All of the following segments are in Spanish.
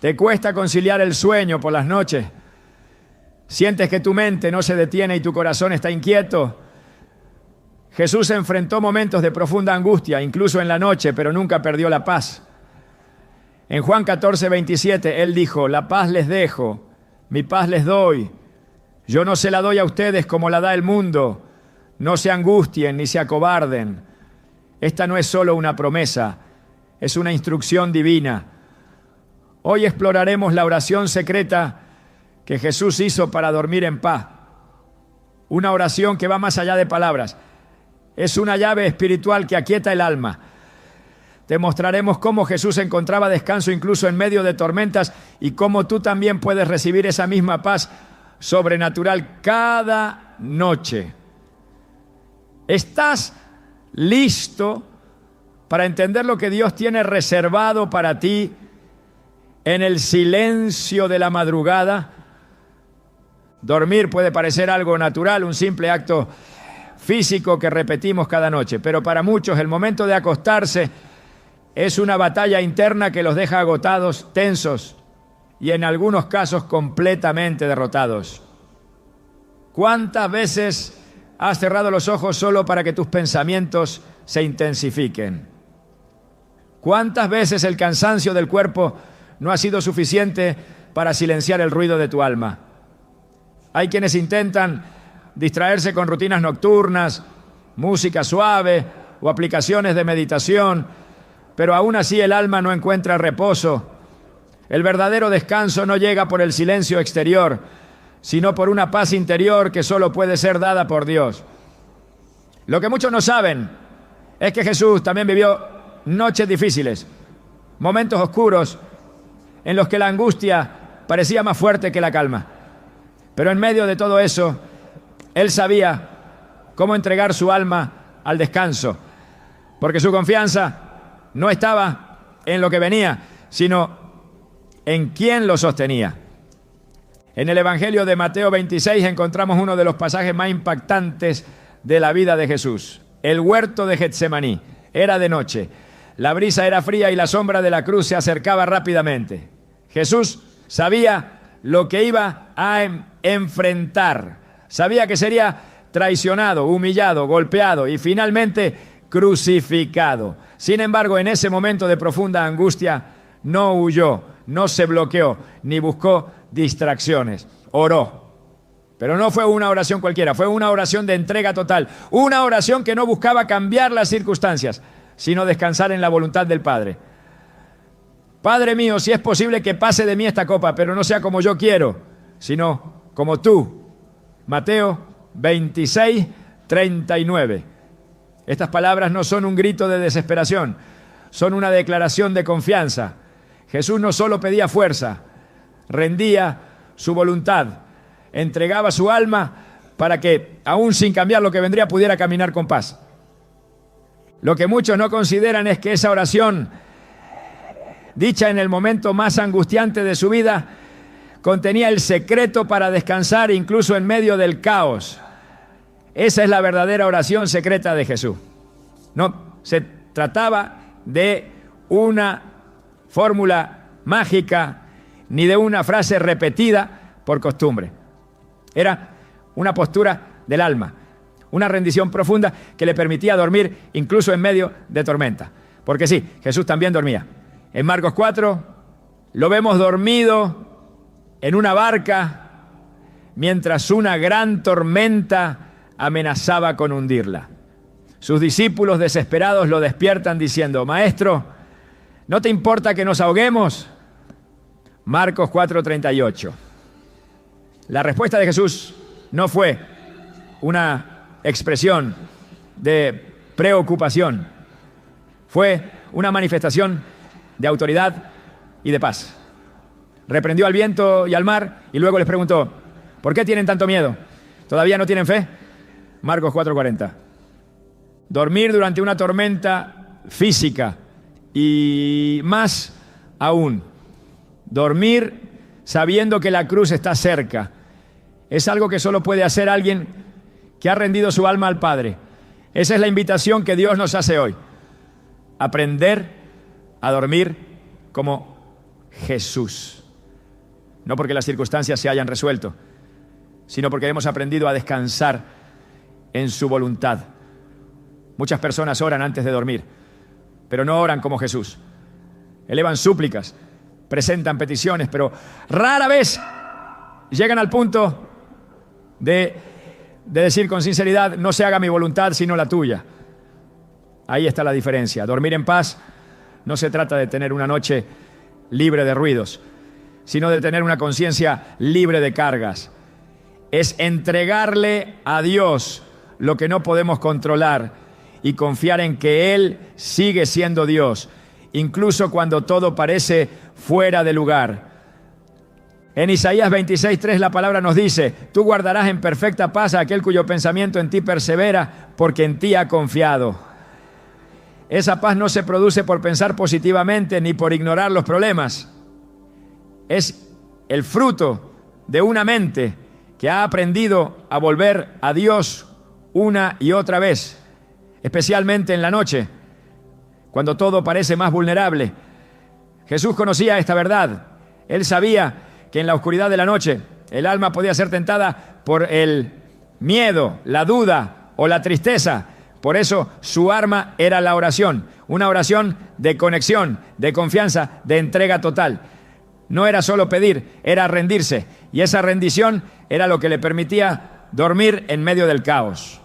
¿Te cuesta conciliar el sueño por las noches? ¿Sientes que tu mente no se detiene y tu corazón está inquieto? Jesús enfrentó momentos de profunda angustia, incluso en la noche, pero nunca perdió la paz. En Juan 14:27, Él dijo: la paz les dejo, mi paz les doy. Yo no se la doy a ustedes como la da el mundo. No se angustien ni se acobarden. Esta no es solo una promesa, es una instrucción divina. Hoy exploraremos la oración secreta que Jesús hizo para dormir en paz. Una oración que va más allá de palabras. Es una llave espiritual que aquieta el alma. Te mostraremos cómo Jesús encontraba descanso incluso en medio de tormentas y cómo tú también puedes recibir esa misma paz sobrenatural cada noche. ¿Estás listo para entender lo que Dios tiene reservado para ti en el silencio de la madrugada? Dormir puede parecer algo natural, un simple acto físico que repetimos cada noche, pero para muchos el momento de acostarse es una batalla interna que los deja agotados, tensos y en algunos casos completamente derrotados. ¿Cuántas veces has cerrado los ojos solo para que tus pensamientos se intensifiquen? ¿Cuántas veces el cansancio del cuerpo no ha sido suficiente para silenciar el ruido de tu alma? Hay quienes intentan distraerse con rutinas nocturnas, música suave o aplicaciones de meditación, pero aún así el alma no encuentra reposo. El verdadero descanso no llega por el silencio exterior, sino por una paz interior que solo puede ser dada por Dios. Lo que muchos no saben es que Jesús también vivió noches difíciles, momentos oscuros en los que la angustia parecía más fuerte que la calma. Pero en medio de todo eso, Él sabía cómo entregar su alma al descanso, porque su confianza no estaba en lo que venía, sino en quien lo sostenía. En el Evangelio de Mateo 26 encontramos uno de los pasajes más impactantes de la vida de Jesús. El huerto de Getsemaní. Era de noche. La brisa era fría y la sombra de la cruz se acercaba rápidamente. Jesús sabía lo que iba a enfrentar. Sabía que sería traicionado, humillado, golpeado y finalmente crucificado. Sin embargo, en ese momento de profunda angustia, no huyó, no se bloqueó, ni buscó distracciones. Oró. Pero no fue una oración cualquiera, fue una oración de entrega total. Una oración que no buscaba cambiar las circunstancias, sino descansar en la voluntad del Padre. Padre mío, si es posible que pase de mí esta copa, pero no sea como yo quiero, sino como tú. Mateo 26, 39. Estas palabras no son un grito de desesperación, son una declaración de confianza. Jesús no solo pedía fuerza, rendía su voluntad, entregaba su alma para que, aún sin cambiar lo que vendría, pudiera caminar con paz. Lo que muchos no consideran es que esa oración, dicha en el momento más angustiante de su vida, contenía el secreto para descansar incluso en medio del caos. Esa es la verdadera oración secreta de Jesús. No se trataba de una fórmula mágica ni de una frase repetida por costumbre. Era una postura del alma, una rendición profunda que le permitía dormir incluso en medio de tormenta. Porque sí, Jesús también dormía. En Marcos 4 lo vemos dormido en una barca mientras una gran tormenta amenazaba con hundirla. Sus discípulos desesperados lo despiertan diciendo: Maestro, ¿no te importa que nos ahoguemos? Marcos 4:38. La respuesta de Jesús no fue una expresión de preocupación, fue una manifestación de autoridad y de paz. Reprendió al viento y al mar y luego les preguntó: ¿por qué tienen tanto miedo? ¿Todavía no tienen fe? Marcos 4:40. Dormir durante una tormenta física y más aún, dormir sabiendo que la cruz está cerca, es algo que solo puede hacer alguien que ha rendido su alma al Padre. Esa es la invitación que Dios nos hace hoy. Aprender a dormir como Jesús. No porque las circunstancias se hayan resuelto, sino porque hemos aprendido a descansar en su voluntad. Muchas personas oran antes de dormir, pero no oran como Jesús. Elevan súplicas, presentan peticiones, pero rara vez llegan al punto de decir con sinceridad: no se haga mi voluntad sino la tuya. Ahí está la diferencia. Dormir en paz no se trata de tener una noche libre de ruidos, sino de tener una conciencia libre de cargas. Es entregarle a Dios lo que no podemos controlar y confiar en que Él sigue siendo Dios, incluso cuando todo parece fuera de lugar. En Isaías 26:3 la palabra nos dice: tú guardarás en perfecta paz a aquel cuyo pensamiento en ti persevera, porque en ti ha confiado. Esa paz no se produce por pensar positivamente ni por ignorar los problemas. Es el fruto de una mente que ha aprendido a volver a Dios una y otra vez, especialmente en la noche, cuando todo parece más vulnerable. Jesús conocía esta verdad. Él sabía que en la oscuridad de la noche el alma podía ser tentada por el miedo, la duda o la tristeza. Por eso su arma era la oración, una oración de conexión, de confianza, de entrega total. No era solo pedir, era rendirse, y esa rendición era lo que le permitía dormir en medio del caos.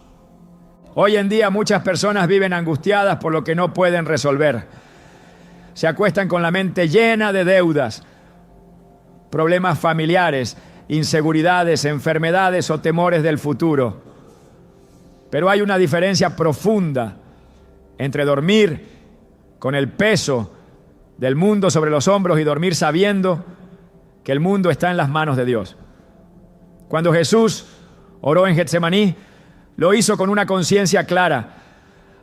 Hoy en día muchas personas viven angustiadas por lo que no pueden resolver. Se acuestan con la mente llena de deudas, problemas familiares, inseguridades, enfermedades o temores del futuro. Pero hay una diferencia profunda entre dormir con el peso del mundo sobre los hombros y dormir sabiendo que el mundo está en las manos de Dios. Cuando Jesús oró en Getsemaní, lo hizo con una conciencia clara.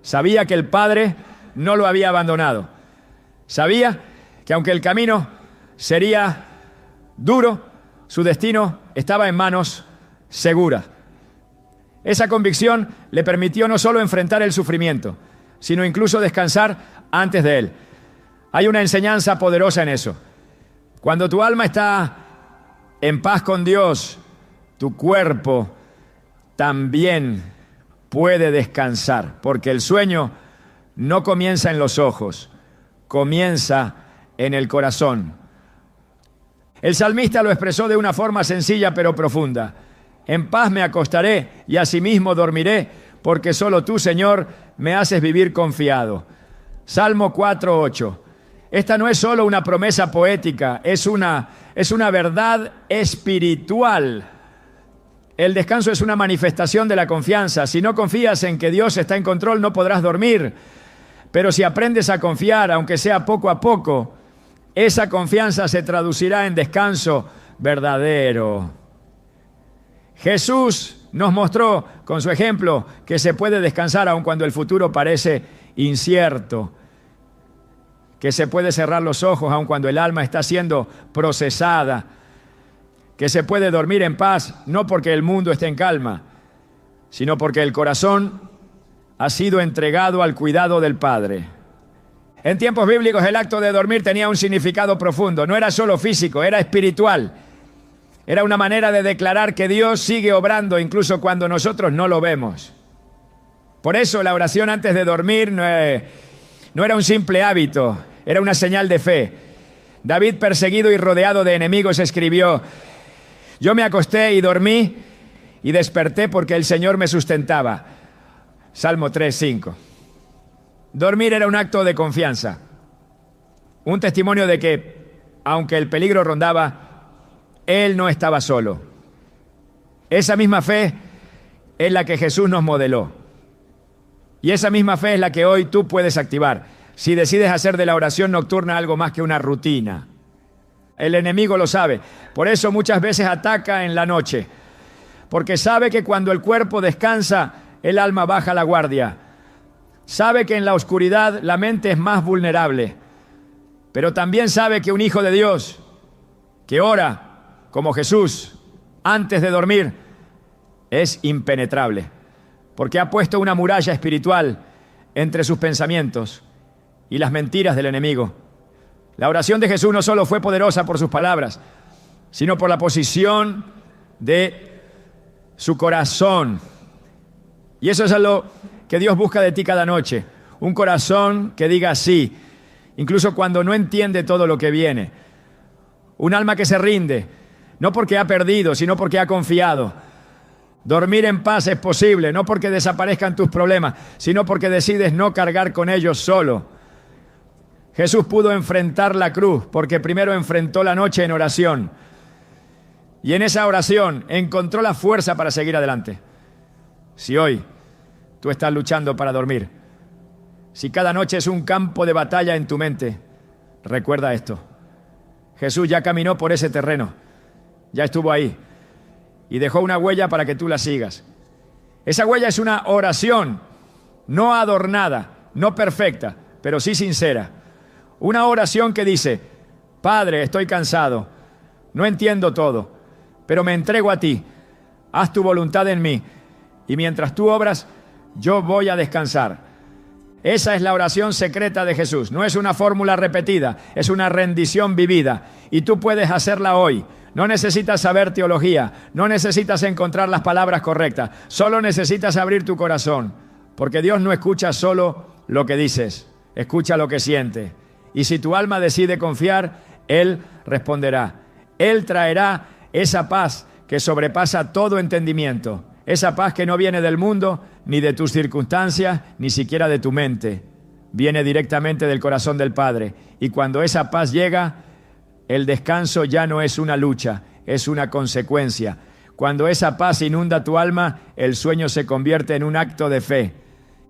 Sabía que el Padre no lo había abandonado. Sabía que aunque el camino sería duro, su destino estaba en manos seguras. Esa convicción le permitió no solo enfrentar el sufrimiento, sino incluso descansar antes de él. Hay una enseñanza poderosa en eso. Cuando tu alma está en paz con Dios, tu cuerpo también puede descansar, porque el sueño no comienza en los ojos, comienza en el corazón. El salmista lo expresó de una forma sencilla pero profunda. En paz me acostaré y asimismo dormiré, porque solo tú, Señor, me haces vivir confiado. Salmo 4:8. Esta no es solo una promesa poética, es una verdad espiritual. El descanso es una manifestación de la confianza. Si no confías en que Dios está en control, no podrás dormir. Pero si aprendes a confiar, aunque sea poco a poco, esa confianza se traducirá en descanso verdadero. Jesús nos mostró con su ejemplo que se puede descansar aun cuando el futuro parece incierto, que se puede cerrar los ojos aun cuando el alma está siendo procesada, que se puede dormir en paz no porque el mundo esté en calma, sino porque el corazón ha sido entregado al cuidado del Padre. En tiempos bíblicos el acto de dormir tenía un significado profundo, no era solo físico, era espiritual. Era una manera de declarar que Dios sigue obrando incluso cuando nosotros no lo vemos. Por eso la oración antes de dormir no era un simple hábito, era una señal de fe. David, perseguido y rodeado de enemigos, escribió: yo me acosté y dormí y desperté porque el Señor me sustentaba. Salmo 3:5. Dormir era un acto de confianza, un testimonio de que, aunque el peligro rondaba, Él no estaba solo. Esa misma fe es la que Jesús nos modeló. Y esa misma fe es la que hoy tú puedes activar, si decides hacer de la oración nocturna algo más que una rutina. El enemigo lo sabe. Por eso muchas veces ataca en la noche. Porque sabe que cuando el cuerpo descansa, el alma baja la guardia. Sabe que en la oscuridad la mente es más vulnerable. Pero también sabe que un hijo de Dios que ora como Jesús antes de dormir es impenetrable, porque ha puesto una muralla espiritual entre sus pensamientos y las mentiras del enemigo. La oración de Jesús no solo fue poderosa por sus palabras, sino por la posición de su corazón. Y eso es lo que Dios busca de ti cada noche. Un corazón que diga sí, incluso cuando no entiende todo lo que viene. Un alma que se rinde, no porque ha perdido, sino porque ha confiado. Dormir en paz es posible, no porque desaparezcan tus problemas, sino porque decides no cargar con ellos solo. Jesús pudo enfrentar la cruz porque primero enfrentó la noche en oración. Y en esa oración encontró la fuerza para seguir adelante. Si hoy tú estás luchando para dormir, si cada noche es un campo de batalla en tu mente, recuerda esto. Jesús ya caminó por ese terreno, ya estuvo ahí y dejó una huella para que tú la sigas. Esa huella es una oración, no adornada, no perfecta, pero sí sincera. Una oración que dice: Padre, estoy cansado, no entiendo todo, pero me entrego a ti, haz tu voluntad en mí, y mientras tú obras, yo voy a descansar. Esa es la oración secreta de Jesús. No es una fórmula repetida, es una rendición vivida. Y tú puedes hacerla hoy. No necesitas saber teología, no necesitas encontrar las palabras correctas. Solo necesitas abrir tu corazón. Porque Dios no escucha solo lo que dices, escucha lo que sientes. Y si tu alma decide confiar, Él responderá. Él traerá esa paz que sobrepasa todo entendimiento. Esa paz que no viene del mundo, ni de tus circunstancias, ni siquiera de tu mente. Viene directamente del corazón del Padre. Y cuando esa paz llega, el descanso ya no es una lucha, es una consecuencia. Cuando esa paz inunda tu alma, el sueño se convierte en un acto de fe.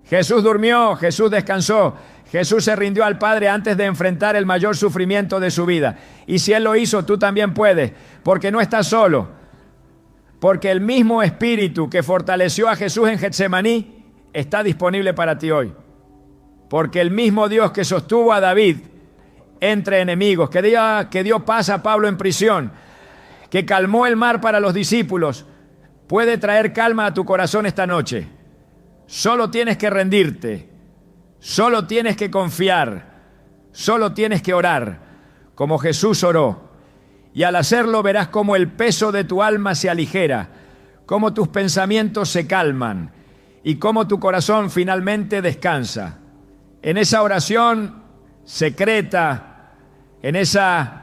Jesús durmió, Jesús descansó, Jesús se rindió al Padre antes de enfrentar el mayor sufrimiento de su vida. Y si Él lo hizo, tú también puedes, porque no estás solo. Porque el mismo Espíritu que fortaleció a Jesús en Getsemaní está disponible para ti hoy. Porque el mismo Dios que sostuvo a David entre enemigos, que dio paz a Pablo en prisión, que calmó el mar para los discípulos, puede traer calma a tu corazón esta noche. Solo tienes que rendirte, solo tienes que confiar, solo tienes que orar, como Jesús oró. Y al hacerlo verás cómo el peso de tu alma se aligera, cómo tus pensamientos se calman y cómo tu corazón finalmente descansa. En esa oración secreta, en esa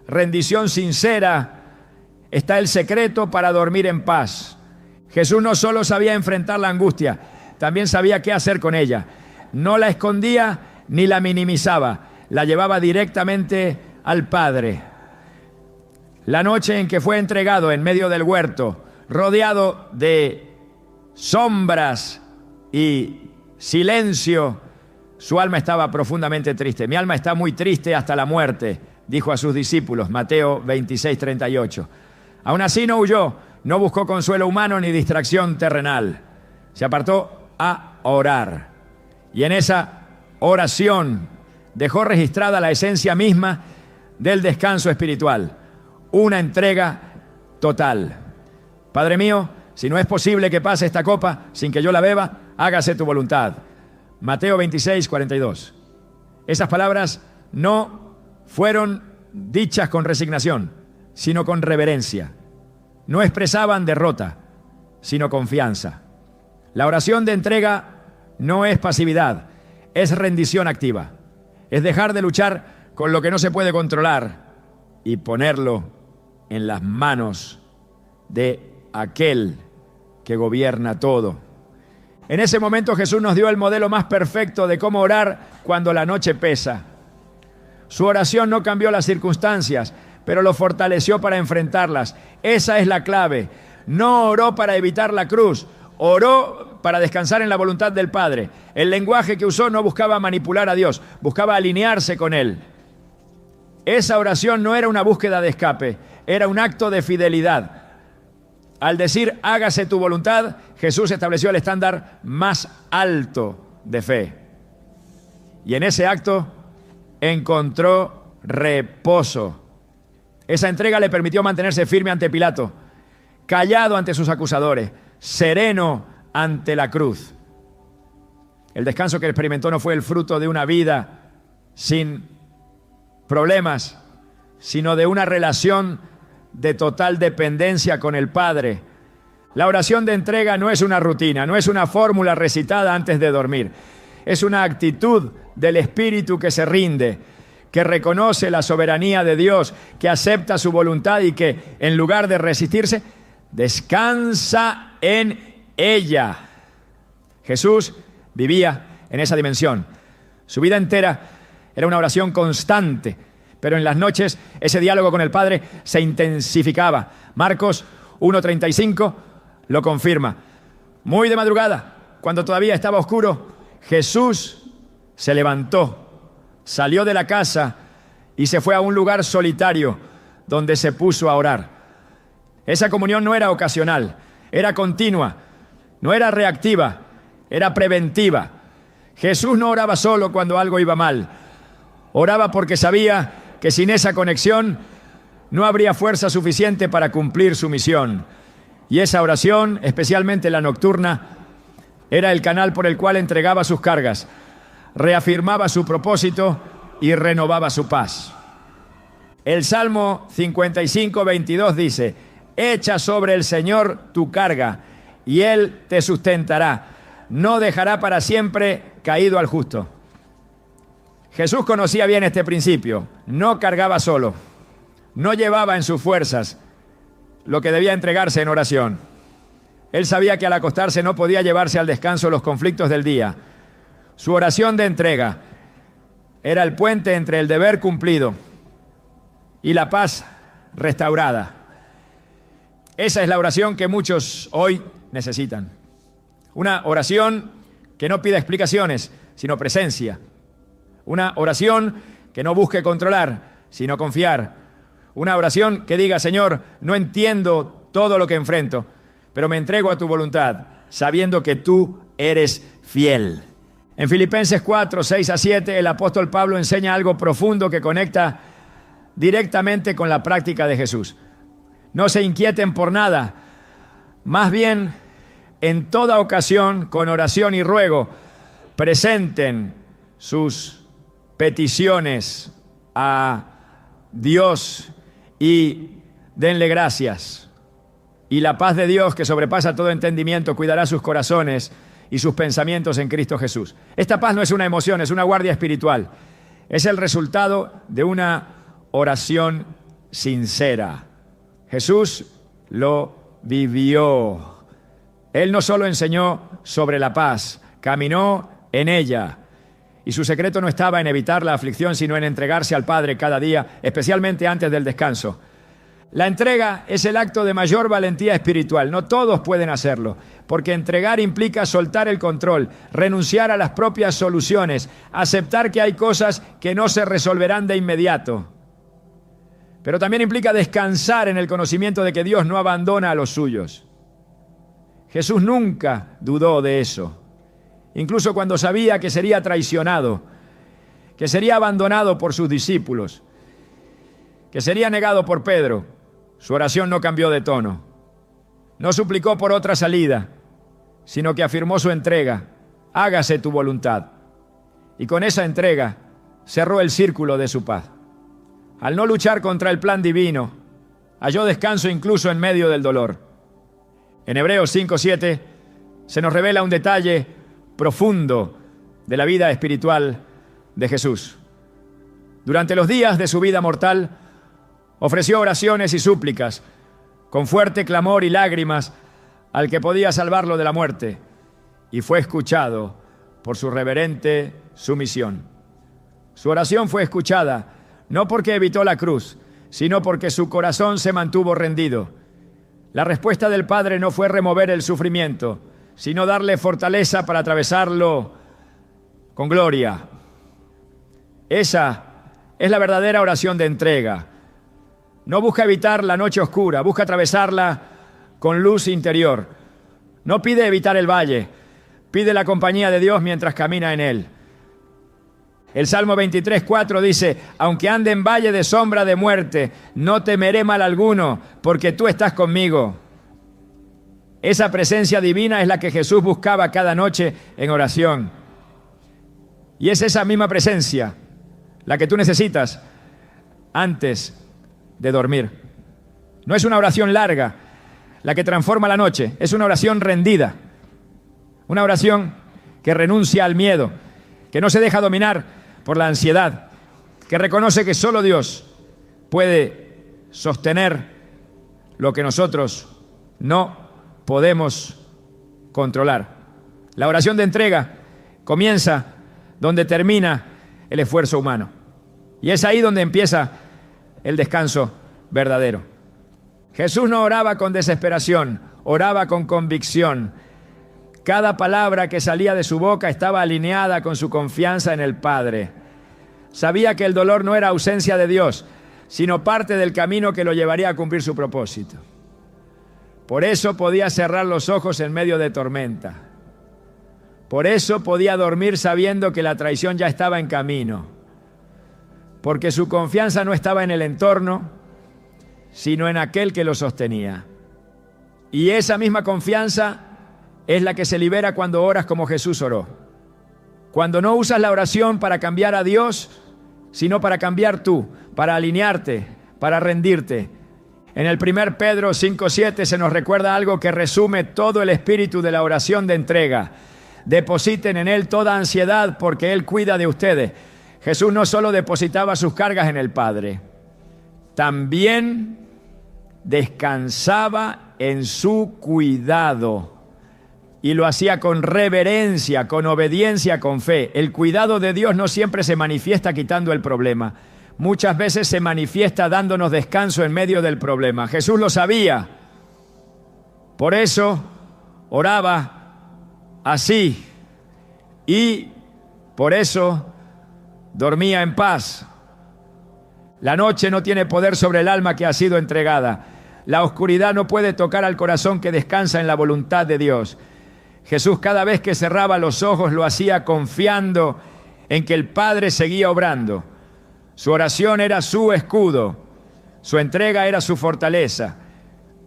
rendición sincera, está el secreto para dormir en paz. Jesús no solo sabía enfrentar la angustia, también sabía qué hacer con ella. No la escondía ni la minimizaba, la llevaba directamente al Padre. La noche en que fue entregado en medio del huerto, rodeado de sombras y silencio, su alma estaba profundamente triste. Mi alma está muy triste hasta la muerte, dijo a sus discípulos, Mateo 26:38. Aún así no huyó, no buscó consuelo humano ni distracción terrenal. Se apartó a orar. Y en esa oración dejó registrada la esencia misma del descanso espiritual. Una entrega total. Padre mío, si no es posible que pase esta copa sin que yo la beba, hágase tu voluntad. Mateo 26:42. Esas palabras no fueron dichas con resignación, sino con reverencia. No expresaban derrota, sino confianza. La oración de entrega no es pasividad, es rendición activa. Es dejar de luchar con lo que no se puede controlar y ponerlo en las manos de aquel que gobierna todo. En ese momento Jesús nos dio el modelo más perfecto de cómo orar cuando la noche pesa. Su oración no cambió las circunstancias, pero lo fortaleció para enfrentarlas. Esa es la clave. No oró para evitar la cruz, oró para descansar en la voluntad del Padre. El lenguaje que usó no buscaba manipular a Dios, buscaba alinearse con Él. Esa oración no era una búsqueda de escape, era un acto de fidelidad. Al decir hágase tu voluntad, Jesús estableció el estándar más alto de fe. Y en ese acto encontró reposo. Esa entrega le permitió mantenerse firme ante Pilato, callado ante sus acusadores, sereno ante la cruz. El descanso que experimentó no fue el fruto de una vida sin problemas, sino de una relación de total dependencia con el Padre. La oración de entrega no es una rutina, no es una fórmula recitada antes de dormir. Es una actitud del espíritu que se rinde, que reconoce la soberanía de Dios, que acepta su voluntad y que, en lugar de resistirse, descansa en ella. Jesús vivía en esa dimensión. Su vida entera era una oración constante, pero en las noches ese diálogo con el Padre se intensificaba. Marcos 1:35 lo confirma. Muy de madrugada, cuando todavía estaba oscuro, Jesús se levantó, salió de la casa y se fue a un lugar solitario donde se puso a orar. Esa comunión no era ocasional, era continua, no era reactiva, era preventiva. Jesús no oraba solo cuando algo iba mal. Oraba porque sabía que sin esa conexión no habría fuerza suficiente para cumplir su misión. Y esa oración, especialmente la nocturna, era el canal por el cual entregaba sus cargas, reafirmaba su propósito y renovaba su paz. El Salmo 55:22 dice: echa sobre el Señor tu carga y Él te sustentará. No dejará para siempre caído al justo. Jesús conocía bien este principio. No cargaba solo. No llevaba en sus fuerzas lo que debía entregarse en oración. Él sabía que al acostarse no podía llevarse al descanso los conflictos del día. Su oración de entrega era el puente entre el deber cumplido y la paz restaurada. Esa es la oración que muchos hoy necesitan. Una oración que no pida explicaciones, sino presencia. Una oración que no busque controlar, sino confiar. Una oración que diga: Señor, no entiendo todo lo que enfrento, pero me entrego a tu voluntad, sabiendo que tú eres fiel. En Filipenses 4:6-7, el apóstol Pablo enseña algo profundo que conecta directamente con la práctica de Jesús. No se inquieten por nada, más bien, en toda ocasión, con oración y ruego, presenten sus peticiones a Dios y denle gracias. Y la paz de Dios, que sobrepasa todo entendimiento, cuidará sus corazones y sus pensamientos en Cristo Jesús. Esta paz no es una emoción, es una guardia espiritual. Es el resultado de una oración sincera. Jesús lo vivió. Él no solo enseñó sobre la paz, caminó en ella. Y su secreto no estaba en evitar la aflicción, sino en entregarse al Padre cada día, especialmente antes del descanso. La entrega es el acto de mayor valentía espiritual. No todos pueden hacerlo, porque entregar implica soltar el control, renunciar a las propias soluciones, aceptar que hay cosas que no se resolverán de inmediato. Pero también implica descansar en el conocimiento de que Dios no abandona a los suyos. Jesús nunca dudó de eso. Incluso cuando sabía que sería traicionado, que sería abandonado por sus discípulos, que sería negado por Pedro, su oración no cambió de tono. No suplicó por otra salida, sino que afirmó su entrega: hágase tu voluntad. Y con esa entrega cerró el círculo de su paz. Al no luchar contra el plan divino, halló descanso incluso en medio del dolor. En Hebreos 5:7 se nos revela un detalle profundo de la vida espiritual de Jesús. Durante los días de su vida mortal, ofreció oraciones y súplicas, con fuerte clamor y lágrimas, al que podía salvarlo de la muerte, y fue escuchado por su reverente sumisión. Su oración fue escuchada, no porque evitó la cruz, sino porque su corazón se mantuvo rendido. La respuesta del Padre no fue remover el sufrimiento, sino darle fortaleza para atravesarlo con gloria. Esa es la verdadera oración de entrega. No busca evitar la noche oscura, busca atravesarla con luz interior. No pide evitar el valle, pide la compañía de Dios mientras camina en él. El Salmo 23:4 dice: aunque ande en valle de sombra de muerte, no temeré mal alguno, porque tú estás conmigo. Esa presencia divina es la que Jesús buscaba cada noche en oración. Y es esa misma presencia la que tú necesitas antes de dormir. No es una oración larga la que transforma la noche, es una oración rendida, una oración que renuncia al miedo, que no se deja dominar por la ansiedad, que reconoce que solo Dios puede sostener lo que nosotros no podemos controlar. La oración de entrega comienza donde termina el esfuerzo humano. Y es ahí donde empieza el descanso verdadero. Jesús no oraba con desesperación, oraba con convicción. Cada palabra que salía de su boca estaba alineada con su confianza en el Padre. Sabía que el dolor no era ausencia de Dios, sino parte del camino que lo llevaría a cumplir su propósito. Por eso podía cerrar los ojos en medio de tormenta. Por eso podía dormir sabiendo que la traición ya estaba en camino. Porque su confianza no estaba en el entorno, sino en aquel que lo sostenía. Y esa misma confianza es la que se libera cuando oras como Jesús oró. Cuando no usas la oración para cambiar a Dios, sino para cambiar tú, para alinearte, para rendirte. En el 1 Pedro 5:7 se nos recuerda algo que resume todo el espíritu de la oración de entrega. Depositen en Él toda ansiedad porque Él cuida de ustedes. Jesús no solo depositaba sus cargas en el Padre, también descansaba en su cuidado. Y lo hacía con reverencia, con obediencia, con fe. El cuidado de Dios no siempre se manifiesta quitando el problema. Muchas veces se manifiesta dándonos descanso en medio del problema. Jesús lo sabía. Por eso oraba así. Y por eso dormía en paz. La noche no tiene poder sobre el alma que ha sido entregada. La oscuridad no puede tocar al corazón que descansa en la voluntad de Dios. Jesús cada vez que cerraba los ojos lo hacía confiando en que el Padre seguía obrando. Su oración era su escudo, su entrega era su fortaleza.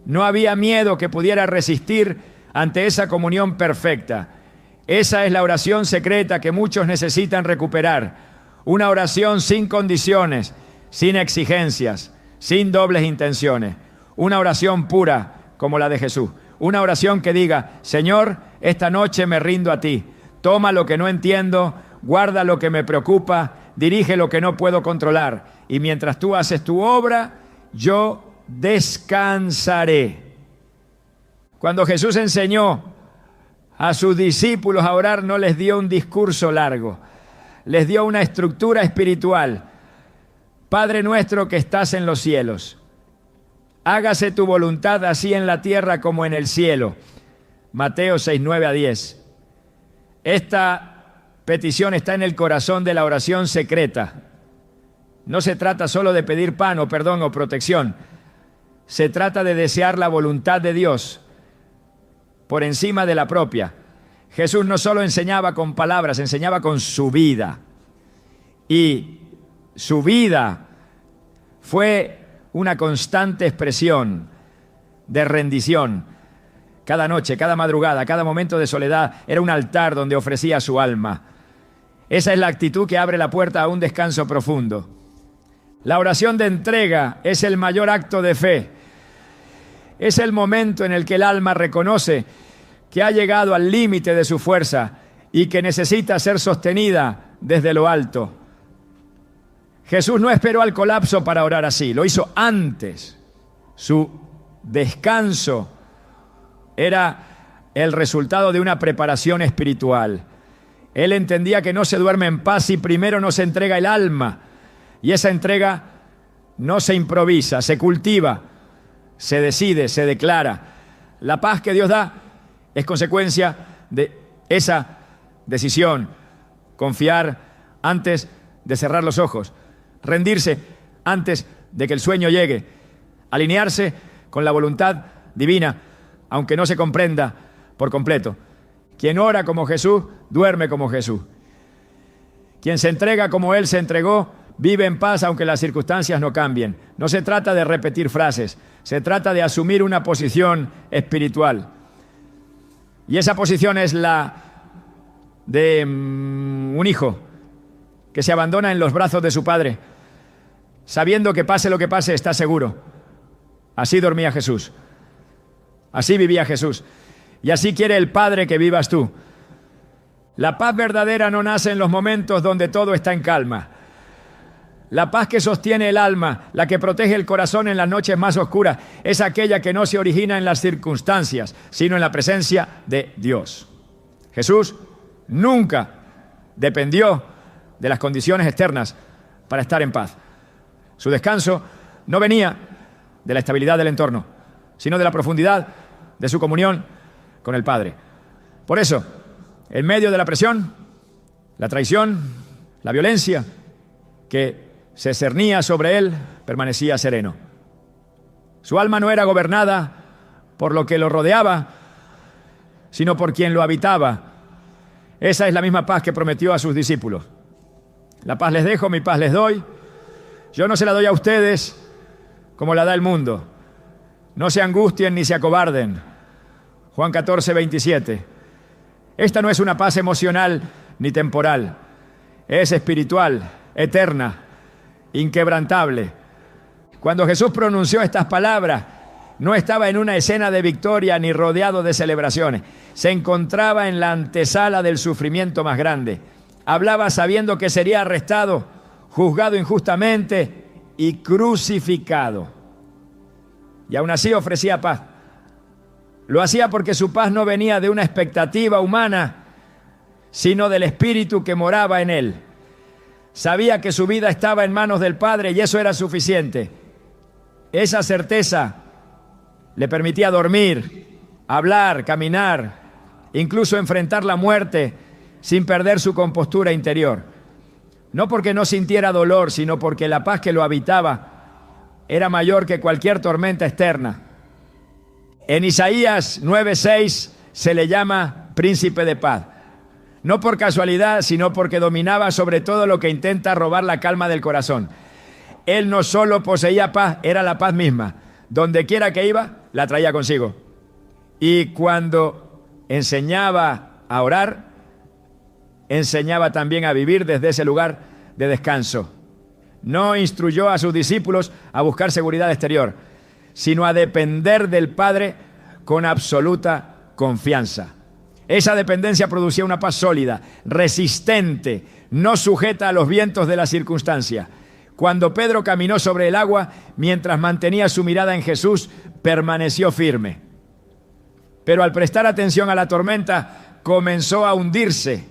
No había miedo que pudiera resistir ante esa comunión perfecta. Esa es la oración secreta que muchos necesitan recuperar. Una oración sin condiciones, sin exigencias, sin dobles intenciones. Una oración pura como la de Jesús. Una oración que diga: Señor, esta noche me rindo a ti. Toma lo que no entiendo, guarda lo que me preocupa, dirige lo que no puedo controlar. Y mientras tú haces tu obra, yo descansaré. Cuando Jesús enseñó a sus discípulos a orar, no les dio un discurso largo. Les dio una estructura espiritual. Padre nuestro que estás en los cielos, hágase tu voluntad así en la tierra como en el cielo. Mateo 6:9-10. Esta petición está en el corazón de la oración secreta. No se trata solo de pedir pan o perdón o protección. Se trata de desear la voluntad de Dios por encima de la propia. Jesús no solo enseñaba con palabras, enseñaba con su vida. Y su vida fue una constante expresión de rendición. Cada noche, cada madrugada, cada momento de soledad era un altar donde ofrecía su alma. Esa es la actitud que abre la puerta a un descanso profundo. La oración de entrega es el mayor acto de fe. Es el momento en el que el alma reconoce que ha llegado al límite de su fuerza y que necesita ser sostenida desde lo alto. Jesús no esperó al colapso para orar así, lo hizo antes. Su descanso era el resultado de una preparación espiritual. Él entendía que no se duerme en paz si primero no se entrega el alma. Y esa entrega no se improvisa, se cultiva, se decide, se declara. La paz que Dios da es consecuencia de esa decisión. Confiar antes de cerrar los ojos. Rendirse antes de que el sueño llegue. Alinearse con la voluntad divina, aunque no se comprenda por completo. Quien ora como Jesús, duerme como Jesús. Quien se entrega como Él se entregó, vive en paz aunque las circunstancias no cambien. No se trata de repetir frases, se trata de asumir una posición espiritual. Y esa posición es la de un hijo que se abandona en los brazos de su padre, sabiendo que pase lo que pase, está seguro. Así dormía Jesús. Así vivía Jesús. Y así quiere el Padre que vivas tú. La paz verdadera no nace en los momentos donde todo está en calma. La paz que sostiene el alma, la que protege el corazón en las noches más oscuras, es aquella que no se origina en las circunstancias, sino en la presencia de Dios. Jesús nunca dependió de las condiciones externas para estar en paz. Su descanso no venía de la estabilidad del entorno, sino de la profundidad de su comunión con el Padre. Por eso, en medio de la presión, la traición, la violencia que se cernía sobre él, permanecía sereno. Su alma no era gobernada por lo que lo rodeaba, sino por quien lo habitaba. Esa es la misma paz que prometió a sus discípulos. La paz les dejo, mi paz les doy. Yo no se la doy a ustedes como la da el mundo. No se angustien ni se acobarden. Juan 14, 27. Esta no es una paz emocional ni temporal. Es espiritual, eterna, inquebrantable. Cuando Jesús pronunció estas palabras, no estaba en una escena de victoria ni rodeado de celebraciones. Se encontraba en la antesala del sufrimiento más grande. Hablaba sabiendo que sería arrestado, juzgado injustamente y crucificado. Y aún así ofrecía paz. Lo hacía porque su paz no venía de una expectativa humana, sino del Espíritu que moraba en él. Sabía que su vida estaba en manos del Padre y eso era suficiente. Esa certeza le permitía dormir, hablar, caminar, incluso enfrentar la muerte sin perder su compostura interior. No porque no sintiera dolor, sino porque la paz que lo habitaba era mayor que cualquier tormenta externa. En Isaías 9:6 se le llama príncipe de paz. No por casualidad, sino porque dominaba sobre todo lo que intenta robar la calma del corazón. Él no solo poseía paz, era la paz misma. Donde quiera que iba, la traía consigo. Y cuando enseñaba a orar, enseñaba también a vivir desde ese lugar de descanso. No instruyó a sus discípulos a buscar seguridad exterior, sino a depender del Padre con absoluta confianza. Esa dependencia producía una paz sólida, resistente, no sujeta a los vientos de la circunstancia. Cuando Pedro caminó sobre el agua, mientras mantenía su mirada en Jesús, permaneció firme. Pero al prestar atención a la tormenta, comenzó a hundirse.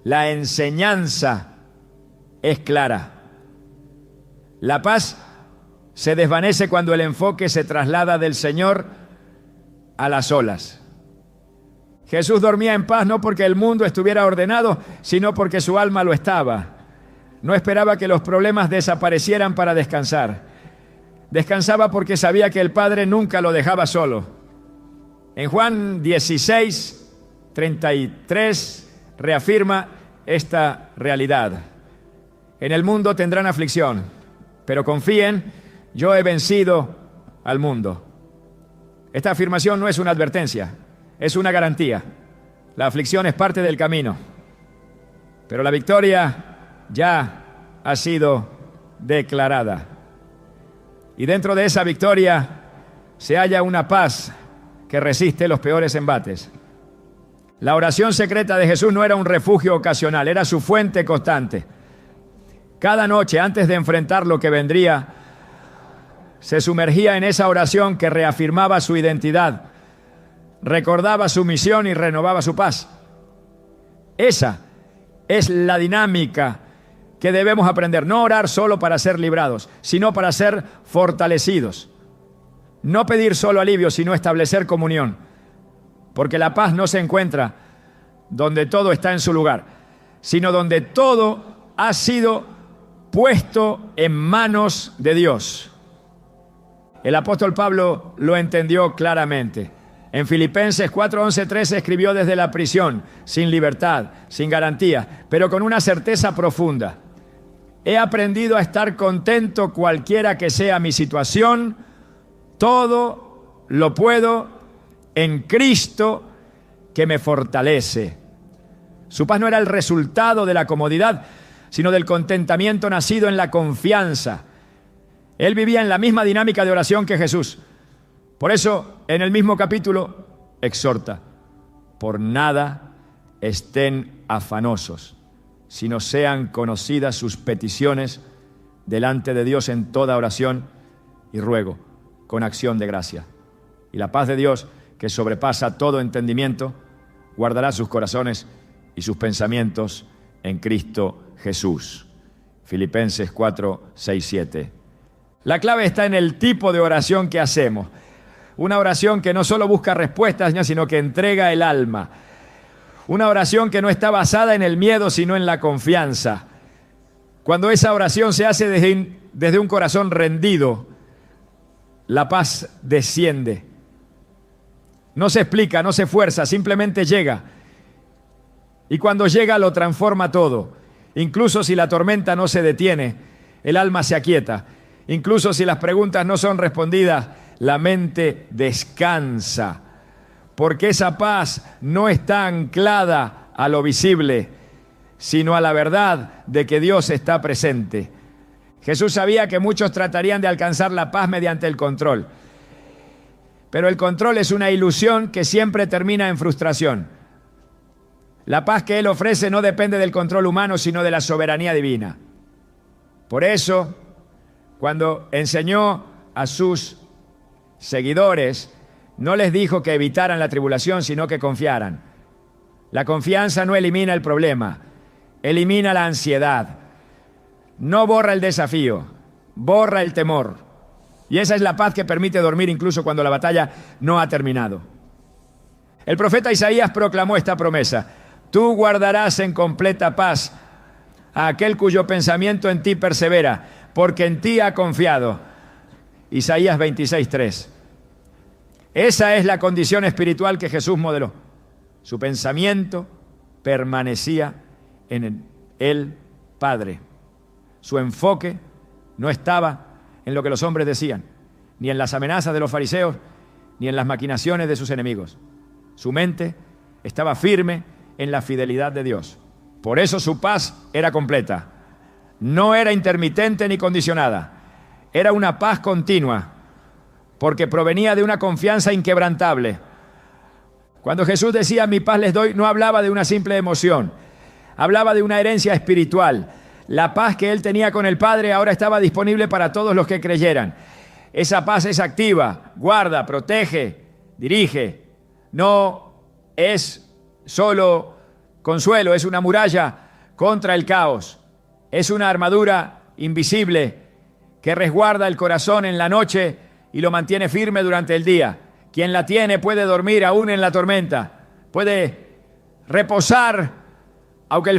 La enseñanza es clara. La paz se desvanece cuando el enfoque se traslada del Señor a las olas. Jesús dormía en paz no porque el mundo estuviera ordenado, sino porque su alma lo estaba. No esperaba que los problemas desaparecieran para descansar. Descansaba porque sabía que el Padre nunca lo dejaba solo. En Juan 16, 33 reafirma esta realidad. En el mundo tendrán aflicción, pero confíen, yo he vencido al mundo. Esta afirmación no es una advertencia, es una garantía. La aflicción es parte del camino, pero la victoria ya ha sido declarada. Y dentro de esa victoria se halla una paz que resiste los peores embates. La oración secreta de Jesús no era un refugio ocasional, era su fuente constante. Cada noche, antes de enfrentar lo que vendría, se sumergía en esa oración que reafirmaba su identidad, recordaba su misión y renovaba su paz. Esa es la dinámica que debemos aprender. No orar solo para ser librados, sino para ser fortalecidos. No pedir solo alivio, sino establecer comunión. Porque la paz no se encuentra donde todo está en su lugar, sino donde todo ha sido puesto en manos de Dios. El apóstol Pablo lo entendió claramente. En Filipenses 4, 11, 13 escribió desde la prisión, sin libertad, sin garantía, pero con una certeza profunda. He aprendido a estar contento cualquiera que sea mi situación. Todo lo puedo en Cristo que me fortalece. Su paz no era el resultado de la comodidad, sino del contentamiento nacido en la confianza. Él vivía en la misma dinámica de oración que Jesús. Por eso, en el mismo capítulo, exhorta: por nada estén afanosos, sino sean conocidas sus peticiones delante de Dios en toda oración y ruego, con acción de gracia. Y la paz de Dios, que sobrepasa todo entendimiento, guardará sus corazones y sus pensamientos en Cristo Jesús. Filipenses 4, 6, 7. La clave está en el tipo de oración que hacemos. Una oración que no solo busca respuestas, sino que entrega el alma. Una oración que no está basada en el miedo, sino en la confianza. Cuando esa oración se hace desde un corazón rendido, la paz desciende. No se explica, no se fuerza, simplemente llega. Y cuando llega lo transforma todo. Incluso si la tormenta no se detiene, el alma se aquieta. Incluso si las preguntas no son respondidas, la mente descansa. Porque esa paz no está anclada a lo visible, sino a la verdad de que Dios está presente. Jesús sabía que muchos tratarían de alcanzar la paz mediante el control. Pero el control es una ilusión que siempre termina en frustración. La paz que Él ofrece no depende del control humano, sino de la soberanía divina. Por eso, cuando enseñó a sus seguidores, no les dijo que evitaran la tribulación, sino que confiaran. La confianza no elimina el problema, elimina la ansiedad. No borra el desafío, borra el temor. Y esa es la paz que permite dormir incluso cuando la batalla no ha terminado. El profeta Isaías proclamó esta promesa: tú guardarás en completa paz a aquel cuyo pensamiento en ti persevera, porque en ti ha confiado. Isaías 26:3. Esa es la condición espiritual que Jesús modeló. Su pensamiento permanecía en el Padre. Su enfoque no estaba en lo que los hombres decían, ni en las amenazas de los fariseos, ni en las maquinaciones de sus enemigos. Su mente estaba firme en la fidelidad de Dios. Por eso su paz era completa. No era intermitente ni condicionada. Era una paz continua, porque provenía de una confianza inquebrantable. Cuando Jesús decía mi paz les doy, no hablaba de una simple emoción. Hablaba de una herencia espiritual. La paz que él tenía con el Padre ahora estaba disponible para todos los que creyeran. Esa paz es activa, guarda, protege, dirige. No es solo consuelo, es una muralla contra el caos. Es una armadura invisible que resguarda el corazón en la noche y lo mantiene firme durante el día. Quien la tiene puede dormir aún en la tormenta, puede reposar aunque el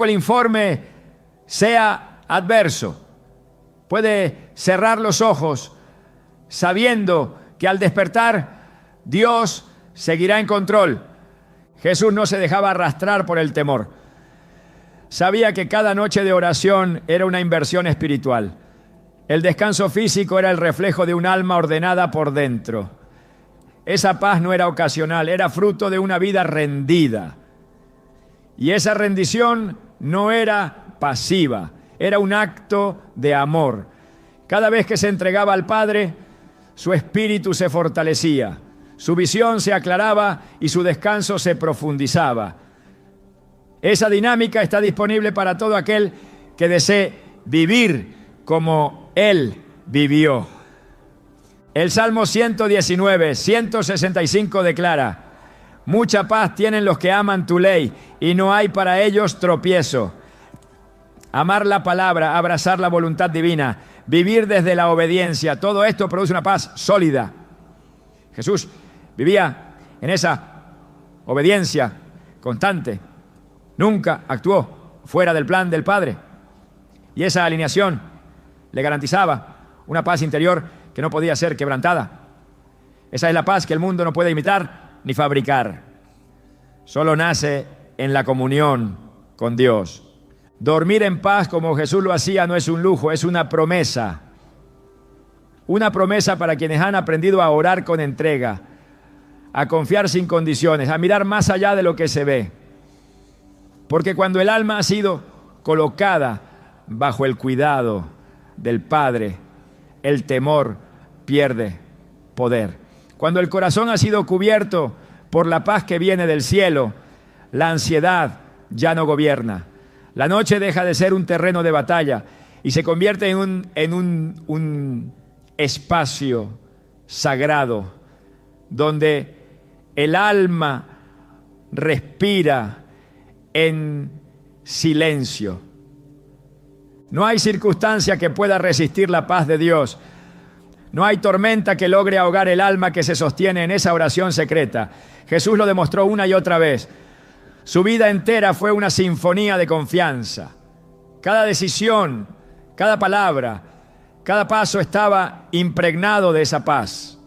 informe sea adverso. Puede cerrar los ojos sabiendo que al despertar Dios seguirá en control. Jesús no se dejaba arrastrar por el temor. Sabía que cada noche de oración era una inversión espiritual. El descanso físico era el reflejo de un alma ordenada por dentro. Esa paz no era ocasional, era fruto de una vida rendida. Y esa rendición no era pasiva, era un acto de amor. Cada vez que se entregaba al Padre, su espíritu se fortalecía, su visión se aclaraba y su descanso se profundizaba. Esa dinámica está disponible para todo aquel que desee vivir como Él vivió. El Salmo 119, 165 declara: mucha paz tienen los que aman tu ley y no hay para ellos tropiezo. Amar la palabra, abrazar la voluntad divina, vivir desde la obediencia, todo esto produce una paz sólida. Jesús vivía en esa obediencia constante. Nunca actuó fuera del plan del Padre. Y esa alineación le garantizaba una paz interior que no podía ser quebrantada. Esa es la paz que el mundo no puede imitar ni fabricar. Solo nace en la comunión con Dios. Dormir en paz como Jesús lo hacía no es un lujo, es una promesa. Una promesa para quienes han aprendido a orar con entrega, a confiar sin condiciones, a mirar más allá de lo que se ve. Porque cuando el alma ha sido colocada bajo el cuidado del Padre, el temor pierde poder. Cuando el corazón ha sido cubierto por la paz que viene del cielo, la ansiedad ya no gobierna. La noche deja de ser un terreno de batalla y se convierte en un espacio sagrado donde el alma respira en silencio. No hay circunstancia que pueda resistir la paz de Dios. No hay tormenta que logre ahogar el alma que se sostiene en esa oración secreta. Jesús lo demostró una y otra vez. Su vida entera fue una sinfonía de confianza. Cada decisión, cada palabra, cada paso estaba impregnado de esa paz.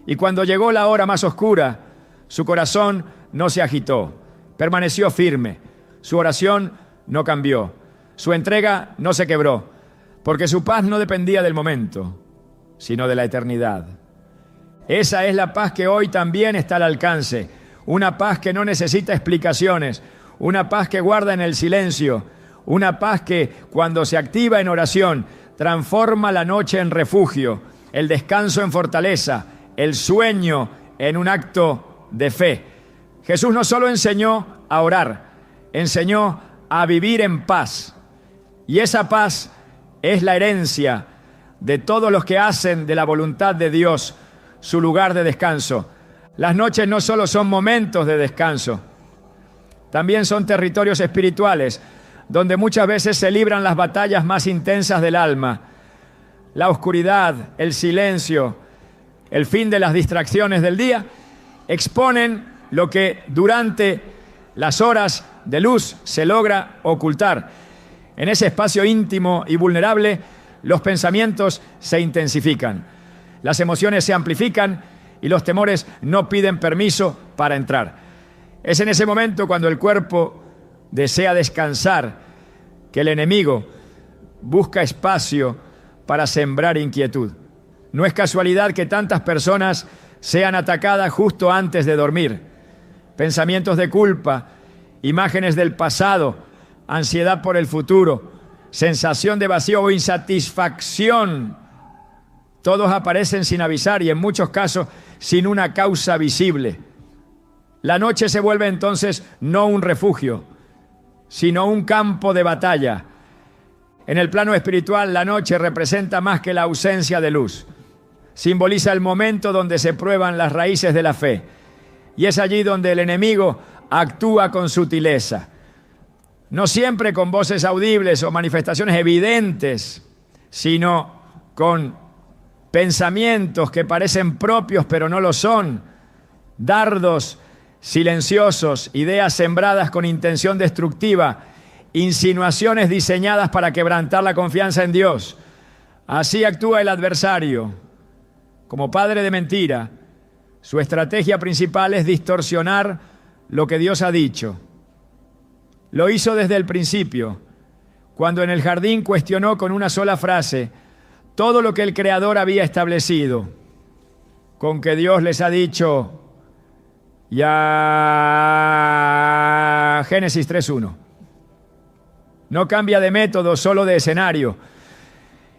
Y cuando llegó la hora más oscura, su corazón no se agitó, permaneció firme. Su oración no cambió, su entrega no se quebró, porque su paz no dependía del momento, sino de la eternidad. Esa es la paz que hoy también está al alcance, una paz que no necesita explicaciones, una paz que guarda en el silencio, una paz que cuando se activa en oración transforma la noche en refugio, el descanso en fortaleza, el sueño en un acto de fe. Jesús no solo enseñó a orar, enseñó a vivir en paz. Y esa paz es la herencia de todos los que hacen de la voluntad de Dios su lugar de descanso. Las noches no solo son momentos de descanso, también son territorios espirituales, donde muchas veces se libran las batallas más intensas del alma. La oscuridad, el silencio, el fin de las distracciones del día, exponen lo que durante las horas de luz se logra ocultar. En ese espacio íntimo y vulnerable, los pensamientos se intensifican, las emociones se amplifican y los temores no piden permiso para entrar. Es en ese momento cuando el cuerpo desea descansar que el enemigo busca espacio para sembrar inquietud. No es casualidad que tantas personas sean atacadas justo antes de dormir. Pensamientos de culpa, imágenes del pasado, ansiedad por el futuro, sensación de vacío o insatisfacción. Todos aparecen sin avisar y en muchos casos sin una causa visible. La noche se vuelve entonces no un refugio, sino un campo de batalla. En el plano espiritual, la noche representa más que la ausencia de luz. Simboliza el momento donde se prueban las raíces de la fe. Y es allí donde el enemigo actúa con sutileza. No siempre con voces audibles o manifestaciones evidentes, sino con pensamientos que parecen propios pero no lo son. Dardos silenciosos, ideas sembradas con intención destructiva, insinuaciones diseñadas para quebrantar la confianza en Dios. Así actúa el adversario. Como padre de mentira, su estrategia principal es distorsionar lo que Dios ha dicho. Lo hizo desde el principio, cuando en el jardín cuestionó con una sola frase todo lo que el Creador había establecido, con que Dios les ha dicho ya Génesis 3:1. No cambia de método, solo de escenario.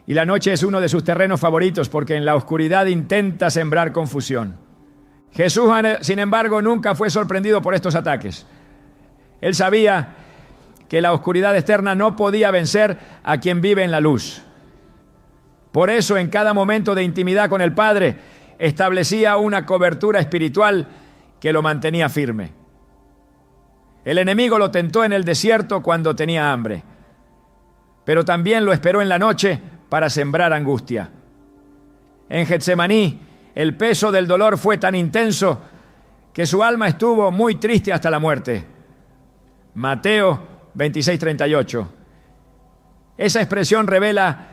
Y la noche es uno de sus terrenos favoritos porque en la oscuridad intenta sembrar confusión. Jesús, sin embargo, nunca fue sorprendido por estos ataques. Él sabía que la oscuridad externa no podía vencer a quien vive en la luz. Por eso, en cada momento de intimidad con el Padre, establecía una cobertura espiritual que lo mantenía firme. El enemigo lo tentó en el desierto cuando tenía hambre, pero también lo esperó en la noche para sembrar angustia. En Getsemaní, el peso del dolor fue tan intenso que su alma estuvo muy triste hasta la muerte. Mateo 26:38. Esa expresión revela